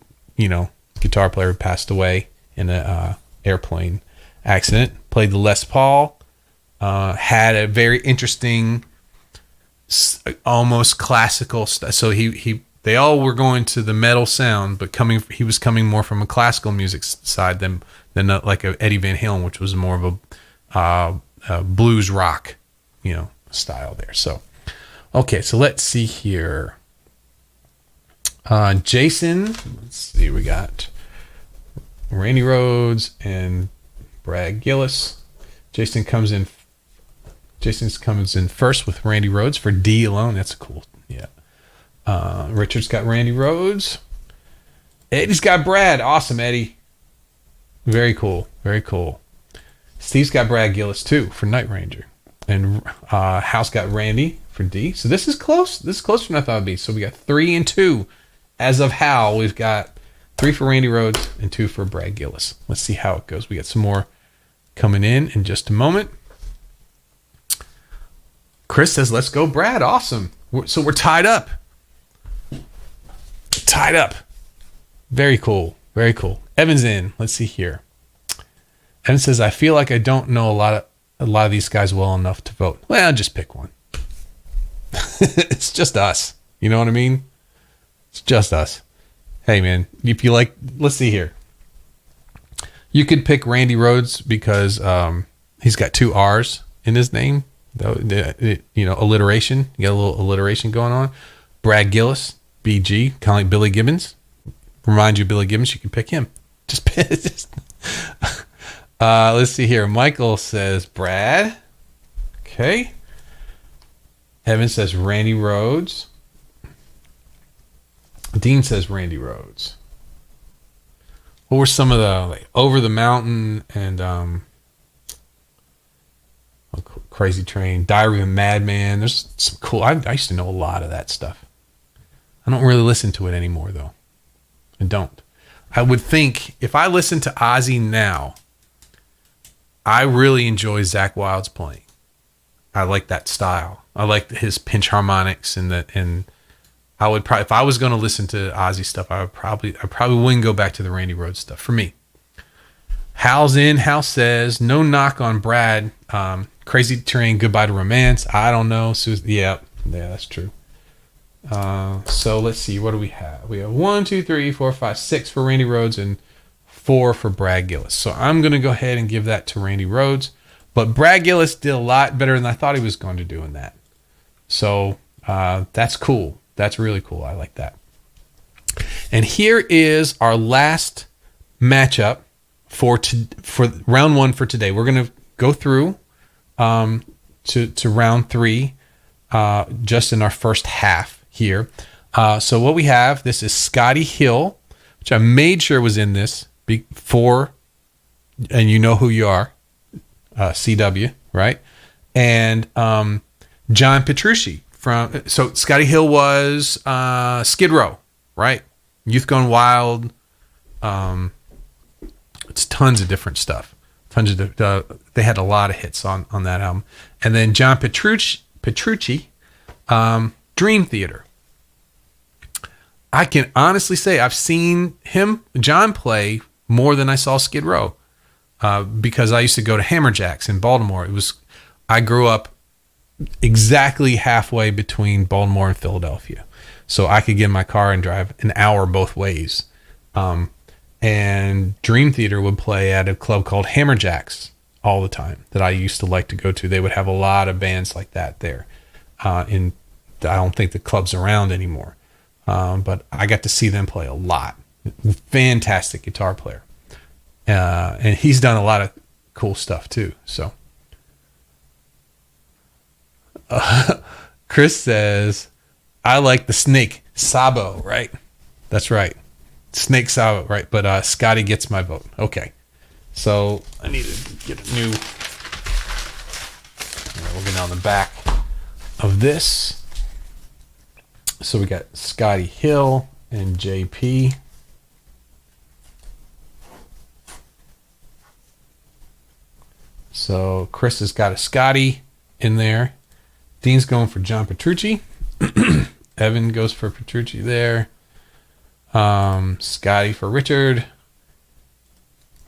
guitar player who passed away in a airplane accident. Played the Les Paul. Had a very interesting, almost classical. So they all were going to the metal sound, but he was coming more from a classical music side than like a Eddie Van Halen, which was more of a blues rock, style there. So, okay, so let's see here. Jason, let's see, we got Randy Rhodes and Brad Gillis. Jason comes in first with Randy Rhodes for D alone. That's cool. Yeah. Richard's got Randy Rhodes. Eddie's got Brad. Awesome, Eddie. Very cool. Very cool. Steve's got Brad Gillis too for Night Ranger. And Hal's got Randy for D. So this is close. This is closer than I thought it would be. So we got 3 and 2. As of Hal, we've got 3 for Randy Rhodes and 2 for Brad Gillis. Let's see how it goes. We got some more coming in just a moment. Chris says, let's go, Brad. Awesome. So we're tied up. Tied up. Very cool. Very cool. Evan's in. Let's see here. Evan says, I feel like I don't know a lot of these guys well enough to vote. Well, just pick one. It's just us. You know what I mean? It's just us. Hey, man, if you like, let's see here. You could pick Randy Rhodes because he's got 2 R's in his name. Alliteration. You got a little alliteration going on. Brad Gillis, BG, kind of like Billy Gibbons. Remind you of Billy Gibbons, you can pick him. Let's see here. Michael says Brad. Okay. Evan says Randy Rhodes. Dean says Randy Rhodes. What were some of the Over the Mountain and Crazy Train, Diary of a Madman? There's some cool. I used to know a lot of that stuff. I don't really listen to it anymore though. I don't. I would think if I listen to Ozzy now, I really enjoy Zakk Wylde's playing. I like that style. I like his pinch harmonics and I would probably, if I was going to listen to Ozzy stuff, I probably wouldn't go back to the Randy Rhodes stuff for me. Hal's in. Hal says, no knock on Brad. Crazy Train, Goodbye to Romance. I don't know. Yeah, that's true. So let's see. What do we have? We have 1, 2, 3, 4, 5, 6 for Randy Rhodes and 4 for Brad Gillis. So I'm going to go ahead and give that to Randy Rhodes. But Brad Gillis did a lot better than I thought he was going to do in that. So that's cool. That's really cool. I like that. And here is our last matchup for round 1 for today. We're going to go through to round 3 just in our first half here. So what we have, this is Scotty Hill, which I made sure was in this before, and you know who you are, CW, right? And John Petrucci. So Scotty Hill was Skid Row, right? Youth Gone Wild. It's tons of different stuff. They had a lot of hits on that album. And then John Petrucci, Dream Theater. I can honestly say I've seen John play more than I saw Skid Row because I used to go to Hammerjacks in Baltimore. I grew up exactly halfway between Baltimore and Philadelphia. So I could get in my car and drive an hour both ways. And Dream Theater would play at a club called Hammerjacks all the time that I used to like to go to. They would have a lot of bands like that there. I don't think the club's around anymore. But I got to see them play a lot. Fantastic guitar player. And he's done a lot of cool stuff too. So Chris says, I like the Snake Sabo, right? That's right. Snake Sabo, right? But Scotty gets my vote. Okay. So I need to get a new. We'll get on the back of this. So we got Scotty Hill and JP. So Chris has got a Scotty in there. Dean's going for John Petrucci. Evan goes for Petrucci there. Scotty for Richard.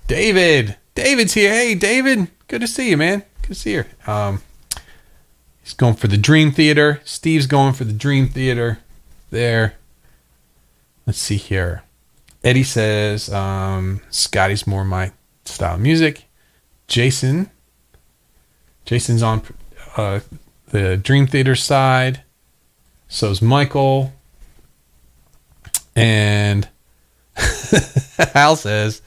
David's here. Hey, David. Good to see you, man. Good to see you. He's going for the Dream Theater. Steve's going for the Dream Theater there. Let's see here. Eddie says Scotty's more my style of music. Jason's on the Dream Theater side. So's Michael. And Hal says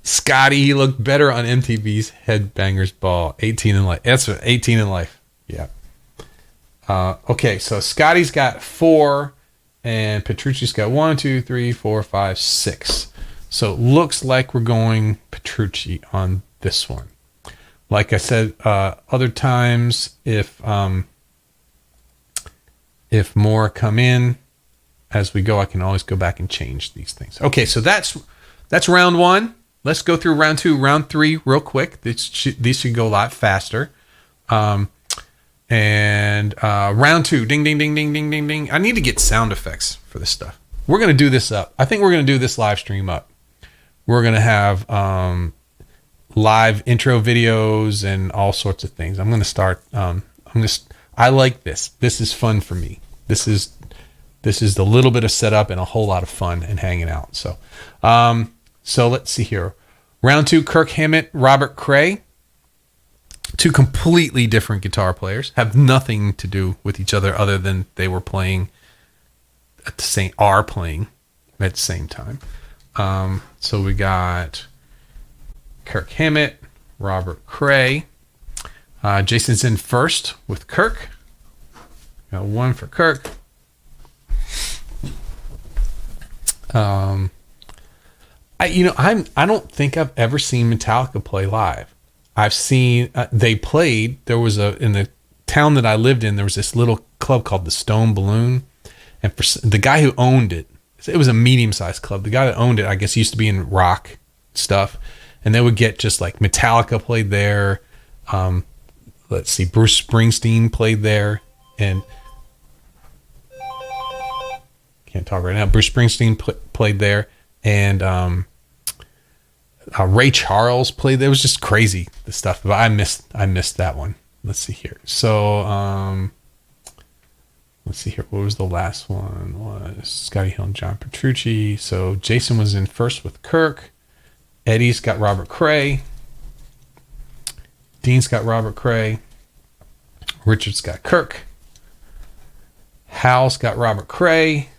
Scotty, he looked better on MTV's Headbangers Ball. 18 in life. That's 18 in life. Yeah. Okay, so Scotty's got 4 and Petrucci's got 1, 2, 3, 4, 5, 6. So it looks like we're going Petrucci on this one. Like I said, other times if more come in as we go, I can always go back and change these things. Okay, so that's round 1. Let's go through round 2, round 3 real quick. These should go a lot faster. And round 2, ding, ding, ding, ding, ding, ding, ding. I need to get sound effects for this stuff. We're going to do this up. I think we're going to do this live stream up. We're going to have live intro videos and all sorts of things. I'm going to start. I like this. This is fun for me. This is the little bit of setup and a whole lot of fun and hanging out. So let's see here. Round 2, Kirk Hammett, Robert Cray. 2 completely different guitar players, have nothing to do with each other other than they were playing at the same time. So we got Kirk Hammett, Robert Cray. Jason's in first with Kirk. Got 1 for Kirk. I don't think I've ever seen Metallica play live. I've seen they played. There was in the town that I lived in. There was this little club called the Stone Balloon, and for the guy who owned it, it was a medium-sized club. The guy that owned it, I guess, used to be in rock stuff, and they would get just like Metallica played there. Let's see, Bruce Springsteen played there, and can't talk right now. Bruce Springsteen played there, and Ray Charles played there. It was just crazy, the stuff. But I missed that one. Let's see here. So let's see here. What was the last one? Was Scotty Hill and John Petrucci. So Jason was in first with Kirk. Eddie's got Robert Cray. Dean's got Robert Cray. Richard's got Kirk. Hal's got Robert Cray.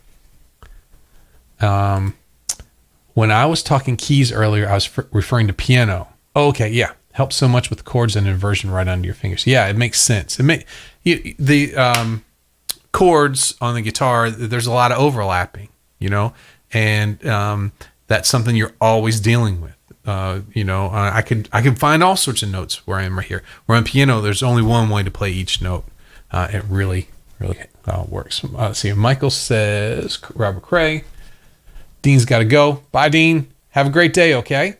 When I was talking keys earlier, I was referring to piano. Oh, okay, yeah. Helps so much with chords and inversion right under your fingers. Yeah, it makes sense. The chords on the guitar, there's a lot of overlapping, and that's something you're always dealing with. I could find all sorts of notes where I am right here. Where on piano, there's only one way to play each note. It really works. Let's see. Michael says Robert Cray. Dean's got to go. Bye, Dean. Have a great day, okay?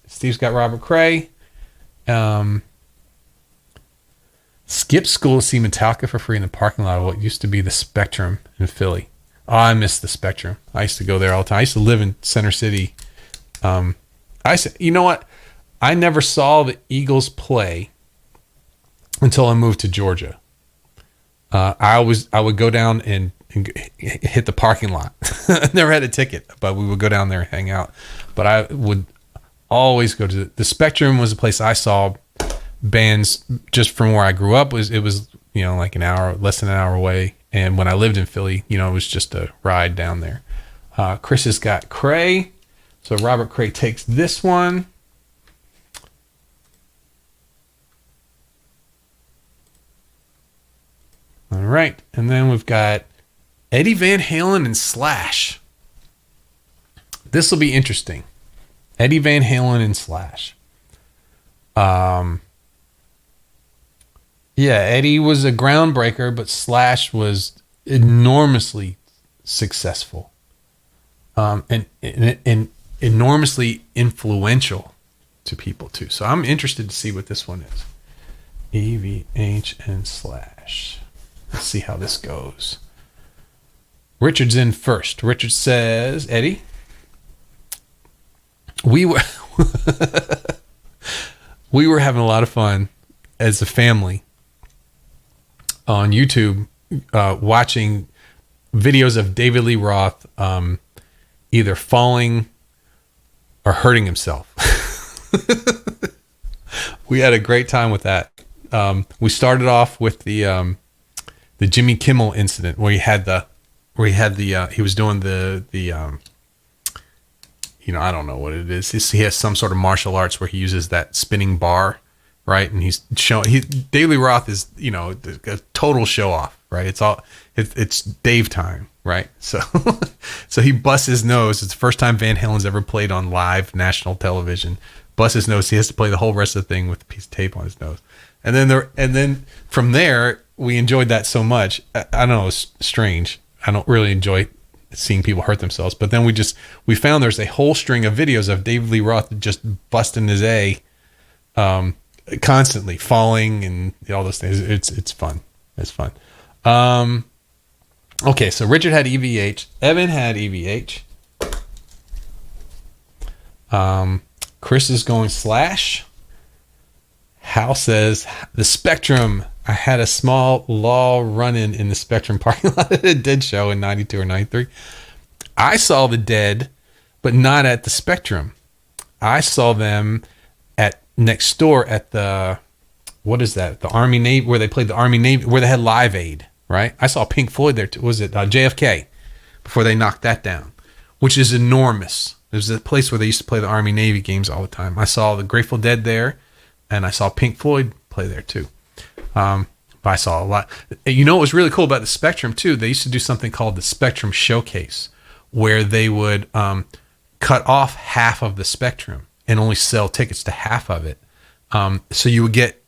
Steve's got Robert Cray. Skip school to see Metallica for free in the parking lot of what used to be the Spectrum in Philly. Oh, I miss the Spectrum. I used to go there all the time. I used to live in Center City. You know what? I never saw the Eagles play until I moved to Georgia. I would go down and hit the parking lot. I never had a ticket, but we would go down there and hang out. But I would always go to the Spectrum. Was a place I saw bands just from where I grew up. It was like less than an hour away. And when I lived in Philly, it was just a ride down there. Chris has got Cray, so Robert Cray takes this one. All right, and then we've got Eddie Van Halen and Slash. This will be interesting. Eddie Van Halen and Slash. Eddie was a groundbreaker, but Slash was enormously successful, and enormously influential to people too. So I'm interested to see what this one is. EVH and Slash. Let's see how this goes. Richard's in first. Richard says, Eddie, we were we were having a lot of fun as a family on YouTube watching videos of David Lee Roth either falling or hurting himself. We had a great time with that. We started off with the Jimmy Kimmel incident where he was doing the I don't know what it is. He has some sort of martial arts where he uses that spinning bar, right? And he's showing. David Lee Roth is a total show off, right? It's Dave time, right? So so he busts his nose. It's the first time Van Halen's ever played on live national television. Busts his nose. He has to play the whole rest of the thing with a piece of tape on his nose. And then from there, we enjoyed that so much. I don't know, it's strange. I don't really enjoy seeing people hurt themselves. But then we found there's a whole string of videos of David Lee Roth just busting his A constantly, falling and all those things. It's fun. It's fun. Okay, so Richard had EVH. Evan had EVH. Chris is going Slash. Hal says, the Spectrum. I had a small law run-in in the Spectrum parking lot at a Dead show in 92 or 93. I saw the Dead, but not at the Spectrum. I saw them at next door at the, what is that? The Army Navy, where they played the Army Navy, where they had Live Aid, right? I saw Pink Floyd there too. Was it JFK before they knocked that down, which is enormous. There's a place where they used to play the Army Navy games all the time. I saw the Grateful Dead there, and I saw Pink Floyd play there too. But I saw a lot. You know what was really cool about the Spectrum too? They used to do something called the Spectrum Showcase, where they would cut off half of the Spectrum and only sell tickets to half of it. So you would get,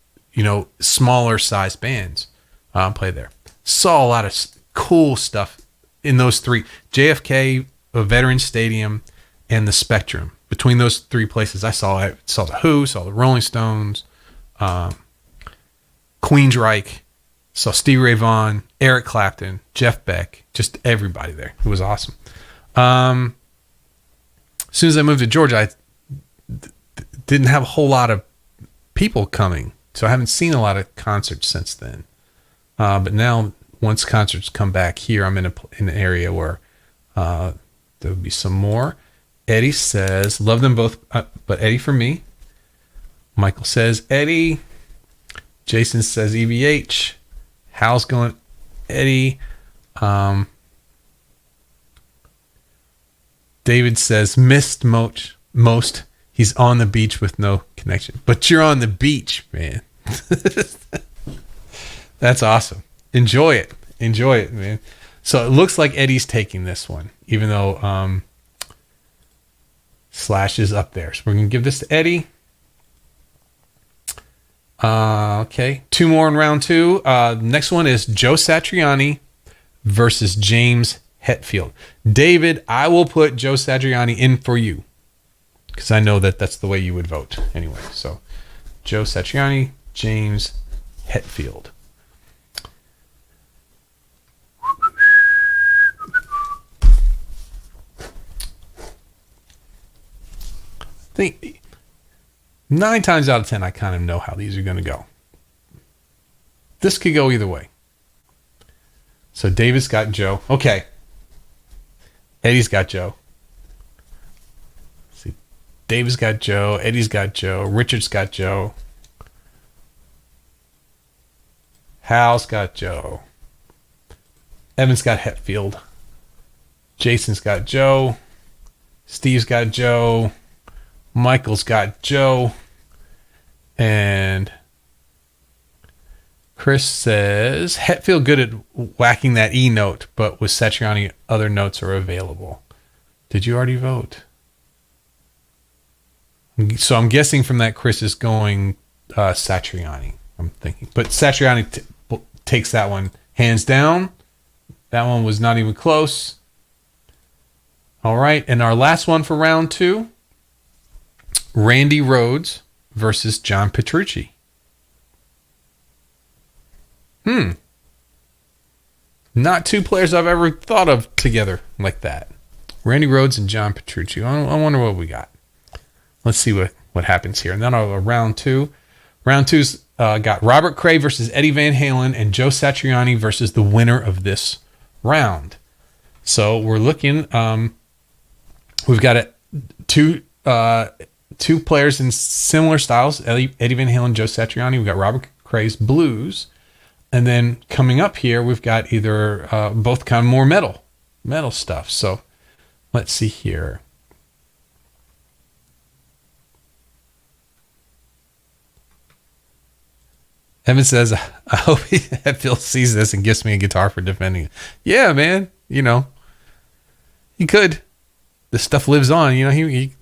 smaller size bands play there. Saw a lot of cool stuff in those three: JFK, a Veterans Stadium, and the Spectrum. Between those three places, I saw the Who, saw the Rolling Stones, Queensryche, saw Stevie Ray Vaughan, Eric Clapton, Jeff Beck, just everybody there. It was awesome. As soon as I moved to Georgia, I didn't have a whole lot of people coming, so I haven't seen a lot of concerts since then. But now, once concerts come back here, I'm in an area where there'll be some more. Eddie says, love them both, but Eddie for me. Michael says, Eddie. Jason says, EVH. Hal's going, Eddie. David says, missed most. He's on the beach with no connection. But you're on the beach, man. That's awesome. Enjoy it. Enjoy it, man. So it looks like Eddie's taking this one, even though Slash is up there. So we're going to give this to Eddie. Okay. 2 more in round 2. Next one is Joe Satriani versus James Hetfield. David, I will put Joe Satriani in for you, because I know that's the way you would vote anyway. So Joe Cetriani, James Hetfield. I think 9 times out of 10, I kind of know how these are going to go. This could go either way. So David's got Joe. Okay. Eddie's got Joe. Let's see. David's got Joe. Eddie's got Joe. Richard's got Joe. Hal's got Joe. Evan's got Hetfield. Jason's got Joe. Steve's got Joe. Michael's got Joe. And Chris says, Hetfield good at whacking that E note, but with Satriani, other notes are available. Did you already vote? So I'm guessing from that Chris is going Satriani, I'm thinking. But Satriani takes that one hands down. That one was not even close. All right, and our last one for round 2, Randy Rhodes versus John Petrucci. Not two players I've ever thought of together like that. Randy Rhodes and John Petrucci. I wonder what we got. Let's see what happens here. And then round two. Round two's got Robert Cray versus Eddie Van Halen and Joe Cetriani versus the winner of this round. So we're looking. We've got two players in similar styles. Eddie Van Halen, Joe Cetriani. We've got Robert Cray's Blues. And then coming up here, we've got either both kind of more metal stuff. So let's see here. Evan says, I hope Hetfield sees this and gives me a guitar for defending it. Yeah, man. You know, he could. This stuff lives on. You know, you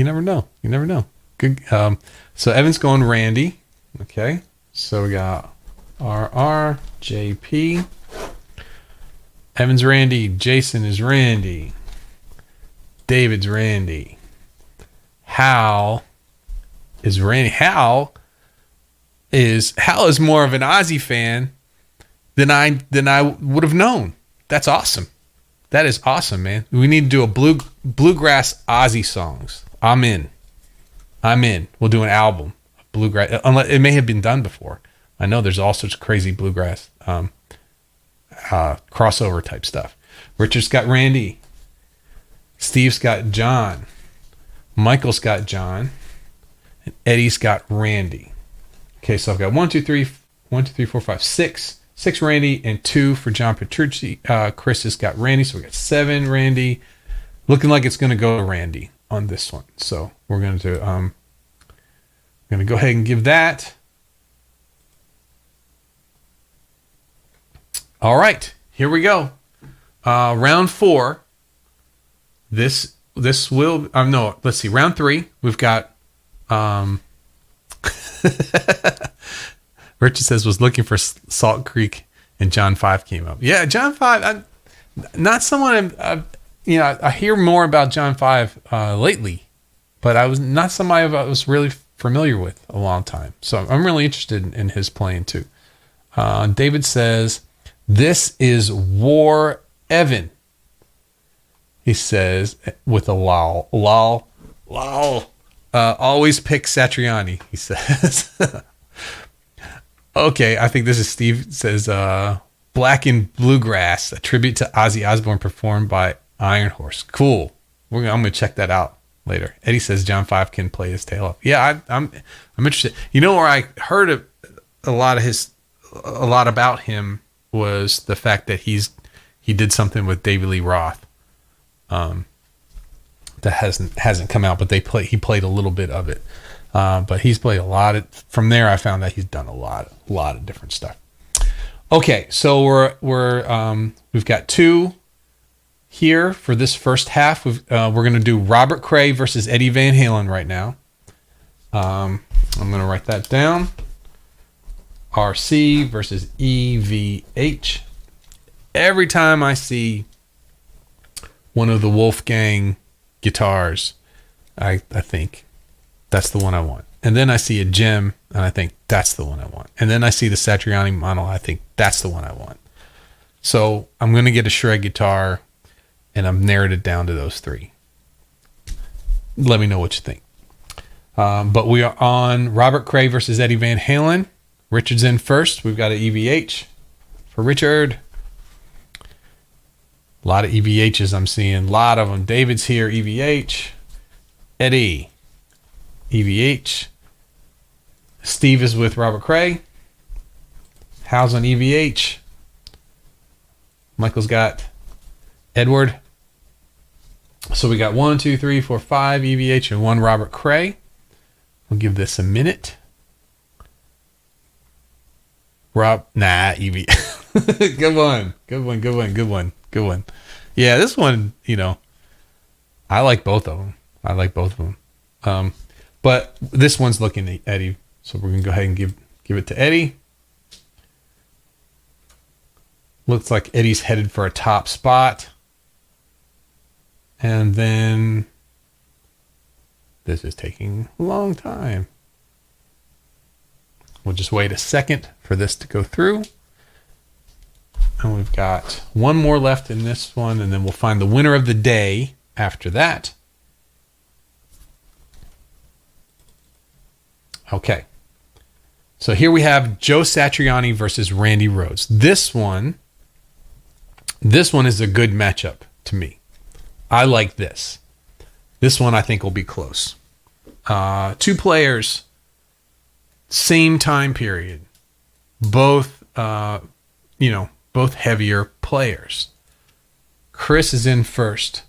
never know. You never know. Good. So Evan's going Randy. Okay. So we got RR, JP. Evan's Randy. Jason is Randy. David's Randy. Hal is Randy. Hal is more of an Ozzy fan than I would have known. That's awesome. That is awesome, man. We need to do a bluegrass Ozzy songs. I'm in. We'll do an album. Bluegrass. Unless it may have been done before. I know there's all sorts of crazy bluegrass crossover type stuff. Richard's got Randy. Steve's got John. Michael's got John. And Eddie's got Randy. Okay, so I've got 1, 2, 3, 4, 5, 6. 6 Randy and 2 for John Petrucci. Chris has got Randy, so we got 7 Randy. Looking like it's going to go to Randy on this one. So we're going to go ahead and give that. All right, here we go. Round 4. This will no. Let's see. Round 3. We've got. Richard says was looking for Salt Creek and John 5 came up. Yeah, John 5. Not someone. I hear more about John 5 lately, but I was not somebody I was really familiar with a long time. So I'm really interested in his playing too. David says this is War Evan. He says with a lol. Always pick Satriani, he says. Okay, I think this is Steve says Black and Bluegrass, a tribute to Ozzy Osbourne performed by Iron Horse. Cool. I'm going to check that out later. Eddie says John 5 can play his tail off. Yeah, I'm interested. You know where I heard a lot about him was the fact that he did something with David Lee Roth. That hasn't come out, but he played a little bit of it. But he's played a lot from there. I found that he's done a lot of different stuff. Okay, so we've got 2 here for this first half. We're going to do Robert Cray versus Eddie Van Halen right now. I'm going to write that down. RC versus EVH. Every time I see one of the Wolfgang guitars, I think that's the one I want. And then I see a gem and I think that's the one I want. And then I see the Satriani model, I think that's the one I want. So I'm going to get a shred guitar and I've narrowed it down to those 3. Let me know what you think. But we are on Robert Cray versus Eddie Van Halen. Richard's in first. We've got an EVH for Richard. A lot of EVHs I'm seeing. A lot of them. David's here, EVH. Eddie, EVH. Steve is with Robert Cray. Hal's on EVH. Michael's got Edward. So we got 1, 2, 3, 4, 5 EVH and 1 Robert Cray. We'll give this a minute. EV. Good one. Yeah, this one, I like both of them. But this one's looking at Eddie, so we're gonna go ahead and give it to Eddie. Looks like Eddie's headed for a top spot, and then this is taking a long time. We'll just wait a second for this to go through. And we've got one more left in this one, and then we'll find the winner of the day after that. Okay. So here we have Joe Satriani versus Randy Rhodes. This one is a good matchup to me. I like this. This one I think will be close. Two players, same time period. Both, both heavier players. Chris is in first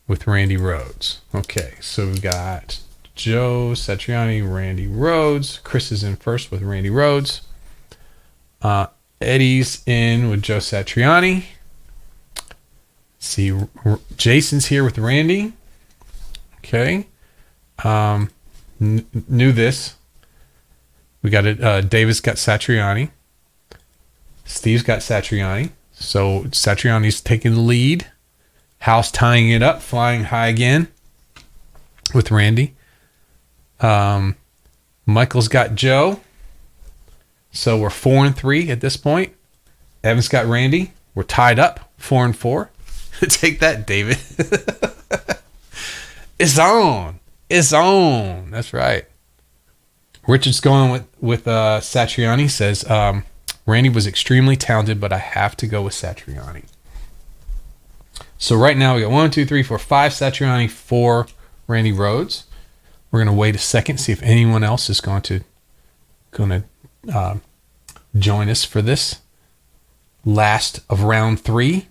with Randy Rhodes. Okay, so we've got Joe Cetriani, Randy Rhodes. Chris is in first with Randy Rhodes. Eddie's in with Joe Cetriani. See, Jason's here with Randy. Okay. Knew this. We got it. Davis got Satriani. Steve's got Satriani. So Satriani's taking the lead. House tying it up, flying high again with Randy. Michael's got Joe. So we're 4-3 at this point. Evan's got Randy. We're tied up 4-4. Take that, David. It's on. It's on. That's right. Richard's going with Satriani. Says Randy was extremely talented, but I have to go with Satriani. So right now we got 1, 2, 3, 4, 5 Satriani, 4 Randy Rhodes. We're gonna wait a second, see if anyone else is going to join us for this last of round 3.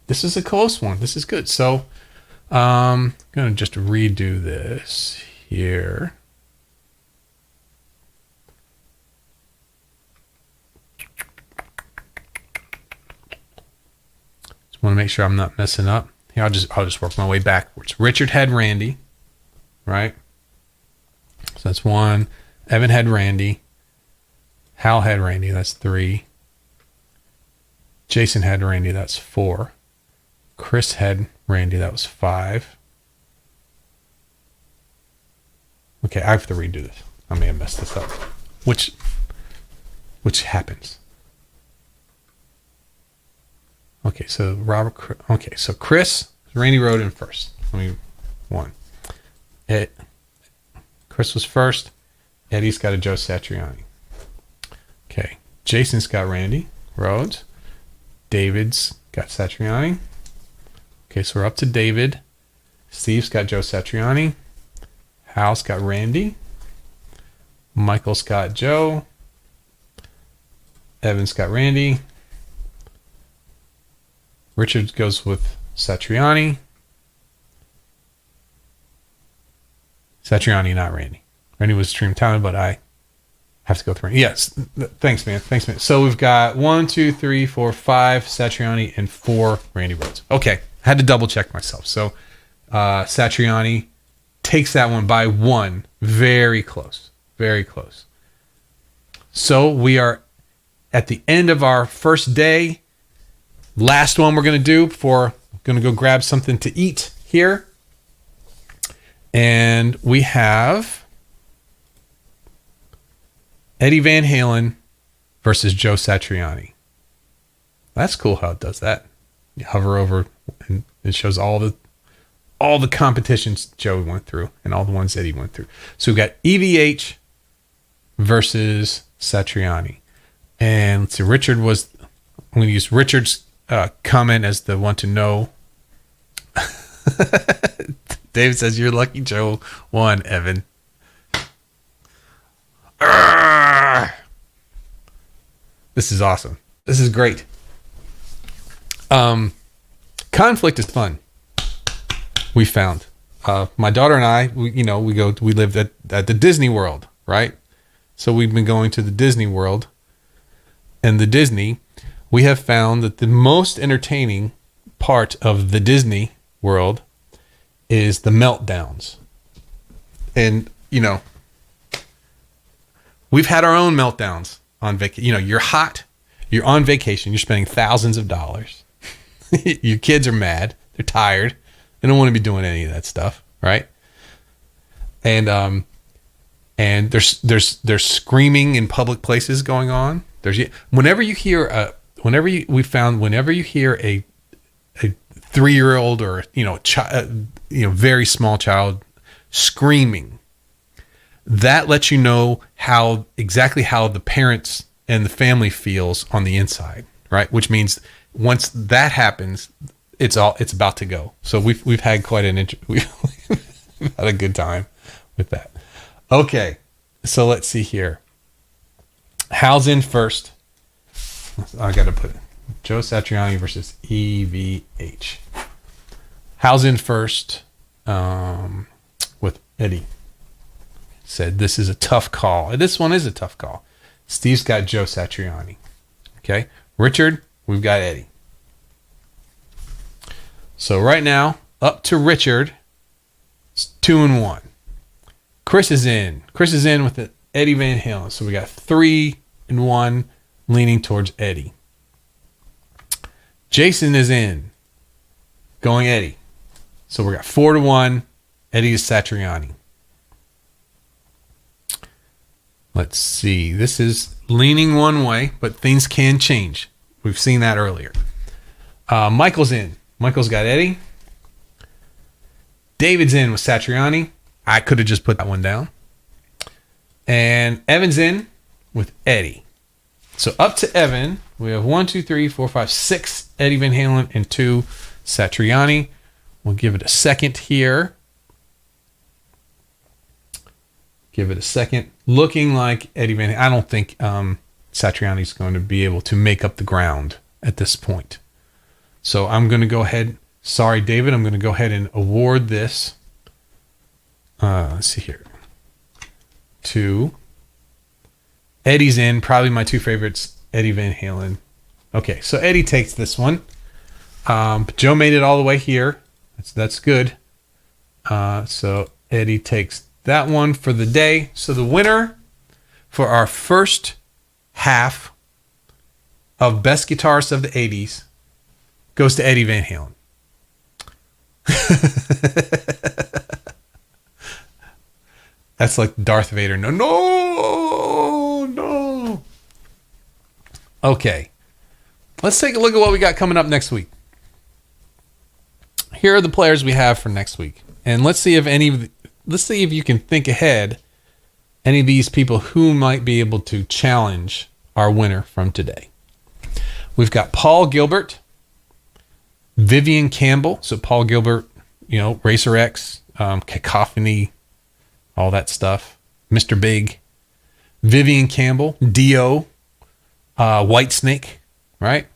This is a close one. This is good. So I'm going to just redo this here. Just want to make sure I'm not messing up. Here, I'll just work my way backwards. Richard had Randy, right? So that's 1. Evan had Randy. Hal had Randy. That's 3. Jason had Randy. That's 4. Chris had Randy. That was 5. Okay, I have to redo this. I may have messed this up. Which happens. Okay, so Robert. Okay, so Chris, Randy Rhodes in first. Let me 1. Chris was first. Eddie's got a Joe Satriani. Okay, Jason's got Randy Rhodes. David's got Satriani. Okay, so we're up to David. Steve's got Joe Cetriani. Hal's got Randy. Michael's got Joe. Evan's got Randy. Richard goes with Satriani. Satriani, not Randy. Randy was extreme talented, but I have to go through. Yes, thanks, man. Thanks, man. So we've got 1, 2, 3, 4, 5 Satriani and 4 Randy Rhodes. Okay. Had to double check myself. So Satriani takes that one by 1. Very close. Very close. So we are at the end of our first day. Last one we're going to do before I'm going to go grab something to eat here. And we have Eddie Van Halen versus Joe Satriani. That's cool how it does that. You hover over and it shows all the competitions Joe went through and all the ones Eddie went through. So we've got EVH versus Satriani. And let's see, I'm going to use Richard's comment as the one to know. David says, you're lucky Joe won, Evan. This is awesome. This is great. Conflict is fun. We found my daughter and I. We lived at the Disney World, right? So we've been going to the Disney World, and the Disney. We have found that the most entertaining part of the Disney World is the meltdowns, and we've had our own meltdowns on vacation. You're hot, you're on vacation, you're spending thousands of dollars. Your kids are mad, they're tired, they don't want to be doing any of that stuff, right? And there's screaming in public places going on. Whenever you hear whenever you hear a 3-year-old or very small child screaming, that lets you know exactly how the parents and the family feels on the inside, right? Which means once that happens, it's about to go. So we've had we've had a good time with that. Okay, so let's see here. Hal's in first. I got to put Joe Cetriani versus EVH. Hal's in first with Eddie. Said this is a tough call. This one is a tough call. Steve's got Joe Cetriani. Okay. Richard, we've got Eddie. So right now, up to Richard, it's 2-1. Chris is in. Chris is in with the Eddie Van Halen. So we got 3-1 leaning towards Eddie. Jason is in. Going Eddie. So we got 4-1. Eddie is Satriani. Let's see. This is leaning one way, but things can change. We've seen that earlier. Michael's in. Michael's got Eddie. David's in with Satriani. I could have just put that one down. And Evan's in with Eddie. So up to Evan, we have 1, 2, 3, 4, 5, 6 Eddie Van Halen and 2 Satriani. We'll give it a second here. Give it a second. Looking like Eddie Van Halen. I don't think Satriani's going to be able to make up the ground at this point. So I'm going to go ahead. Sorry, David. I'm going to go ahead and award this. Let's see here. To Eddie's in. Probably my 2 favorites, Eddie Van Halen. Okay, so Eddie takes this one. But Joe made it all the way here. That's good. So Eddie takes that one for the day. So the winner for our first half of Best Guitarist of the 80s goes to Eddie Van Halen. That's like Darth Vader. No. Okay. Let's take a look at what we got coming up next week. Here are the players we have for next week. And let's see if you can think ahead any of these people who might be able to challenge our winner from today. We've got Paul Gilbert, Vivian Campbell. So Paul Gilbert, Racer X, Cacophony, all that stuff. Mr. Big, Vivian Campbell, Dio, Whitesnake, right?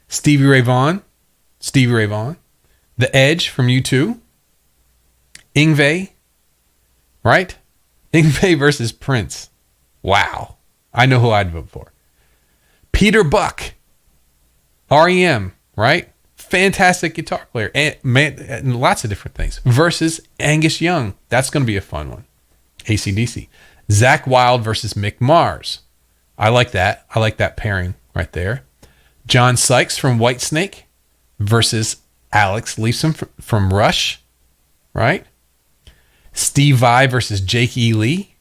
Stevie Ray Vaughan, The Edge from U2, Yngwie, right? Yngwie versus Prince. Wow. I know who I'd vote for. Peter Buck, REM, right? Fantastic guitar player and lots of different things. Versus Angus Young. That's going to be a fun one. AC/DC. Zakk Wylde versus Mick Mars. I like that. I like that pairing right there. John Sykes from Whitesnake versus Alex Lifeson from Rush, right? Steve Vai versus Jake E. Lee.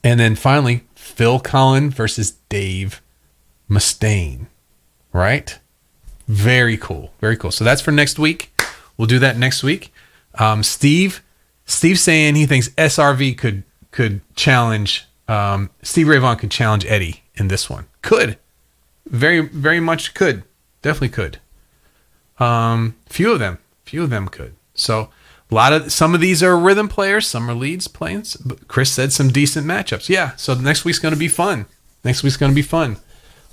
And then finally, Phil Collins versus Dave Mustaine, right? Very cool. Very cool. So that's for next week. We'll do that next week. Steve's saying he thinks SRV could challenge, Steve Ray Vaughan could challenge Eddie in this one. Could. Very, very much could. Definitely could. Few of them could. So some of these are rhythm players, some are leads playing. But Chris said some decent matchups. Yeah. So next week's going to be fun.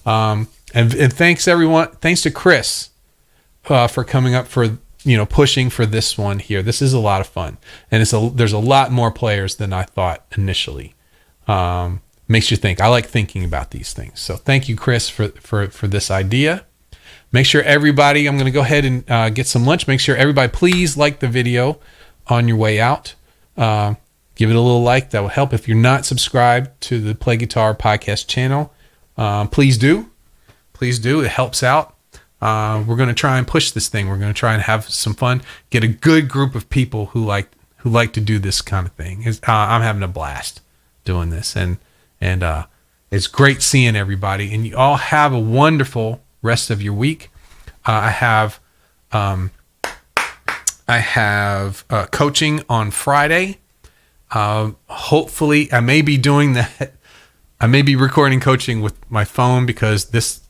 And thanks everyone. Thanks to Chris for coming up for pushing for this one here. This is a lot of fun, and there's a lot more players than I thought initially. Makes you think. I like thinking about these things. So thank you, Chris, for this idea. Make sure everybody. I'm going to go ahead and get some lunch. Make sure everybody please like the video on your way out. Give it a little like. That will help. If you're not subscribed to the Play Guitar podcast channel, please do. Please do. It helps out. We're going to try and push this thing. We're going to try and have some fun. Get a good group of people who like to do this kind of thing. I'm having a blast doing this, and It's great seeing everybody, and you all have a wonderful rest of your week. I have coaching on Friday. Hopefully, I may be doing that. I may be recording coaching with my phone because this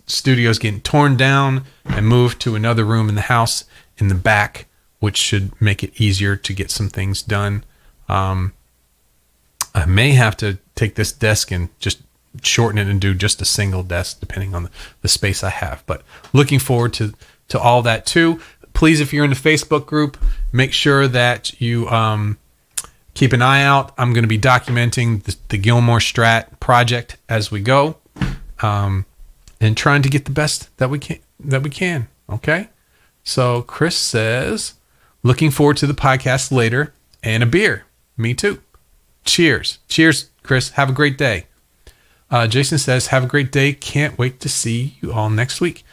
studio is getting torn down and moved to another room in the house in the back, which should make it easier to get some things done. I may have to take this desk and just shorten it and do just a single desk, depending on the space I have. But looking forward to all that too. Please, if you're in the Facebook group, make sure that you keep an eye out. I'm going to be documenting the Gilmore Strat project as we go, and trying to get the best that we can. Okay. So Chris says, looking forward to the podcast later and a beer. Me too. Cheers. Cheers, Chris. Have a great day. Jason says, have a great day. Can't wait to see you all next week.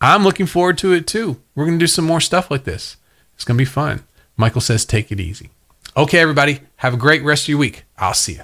I'm looking forward to it too. We're going to do some more stuff like this. It's going to be fun. Michael says, take it easy. Okay, everybody. Have a great rest of your week. I'll see you.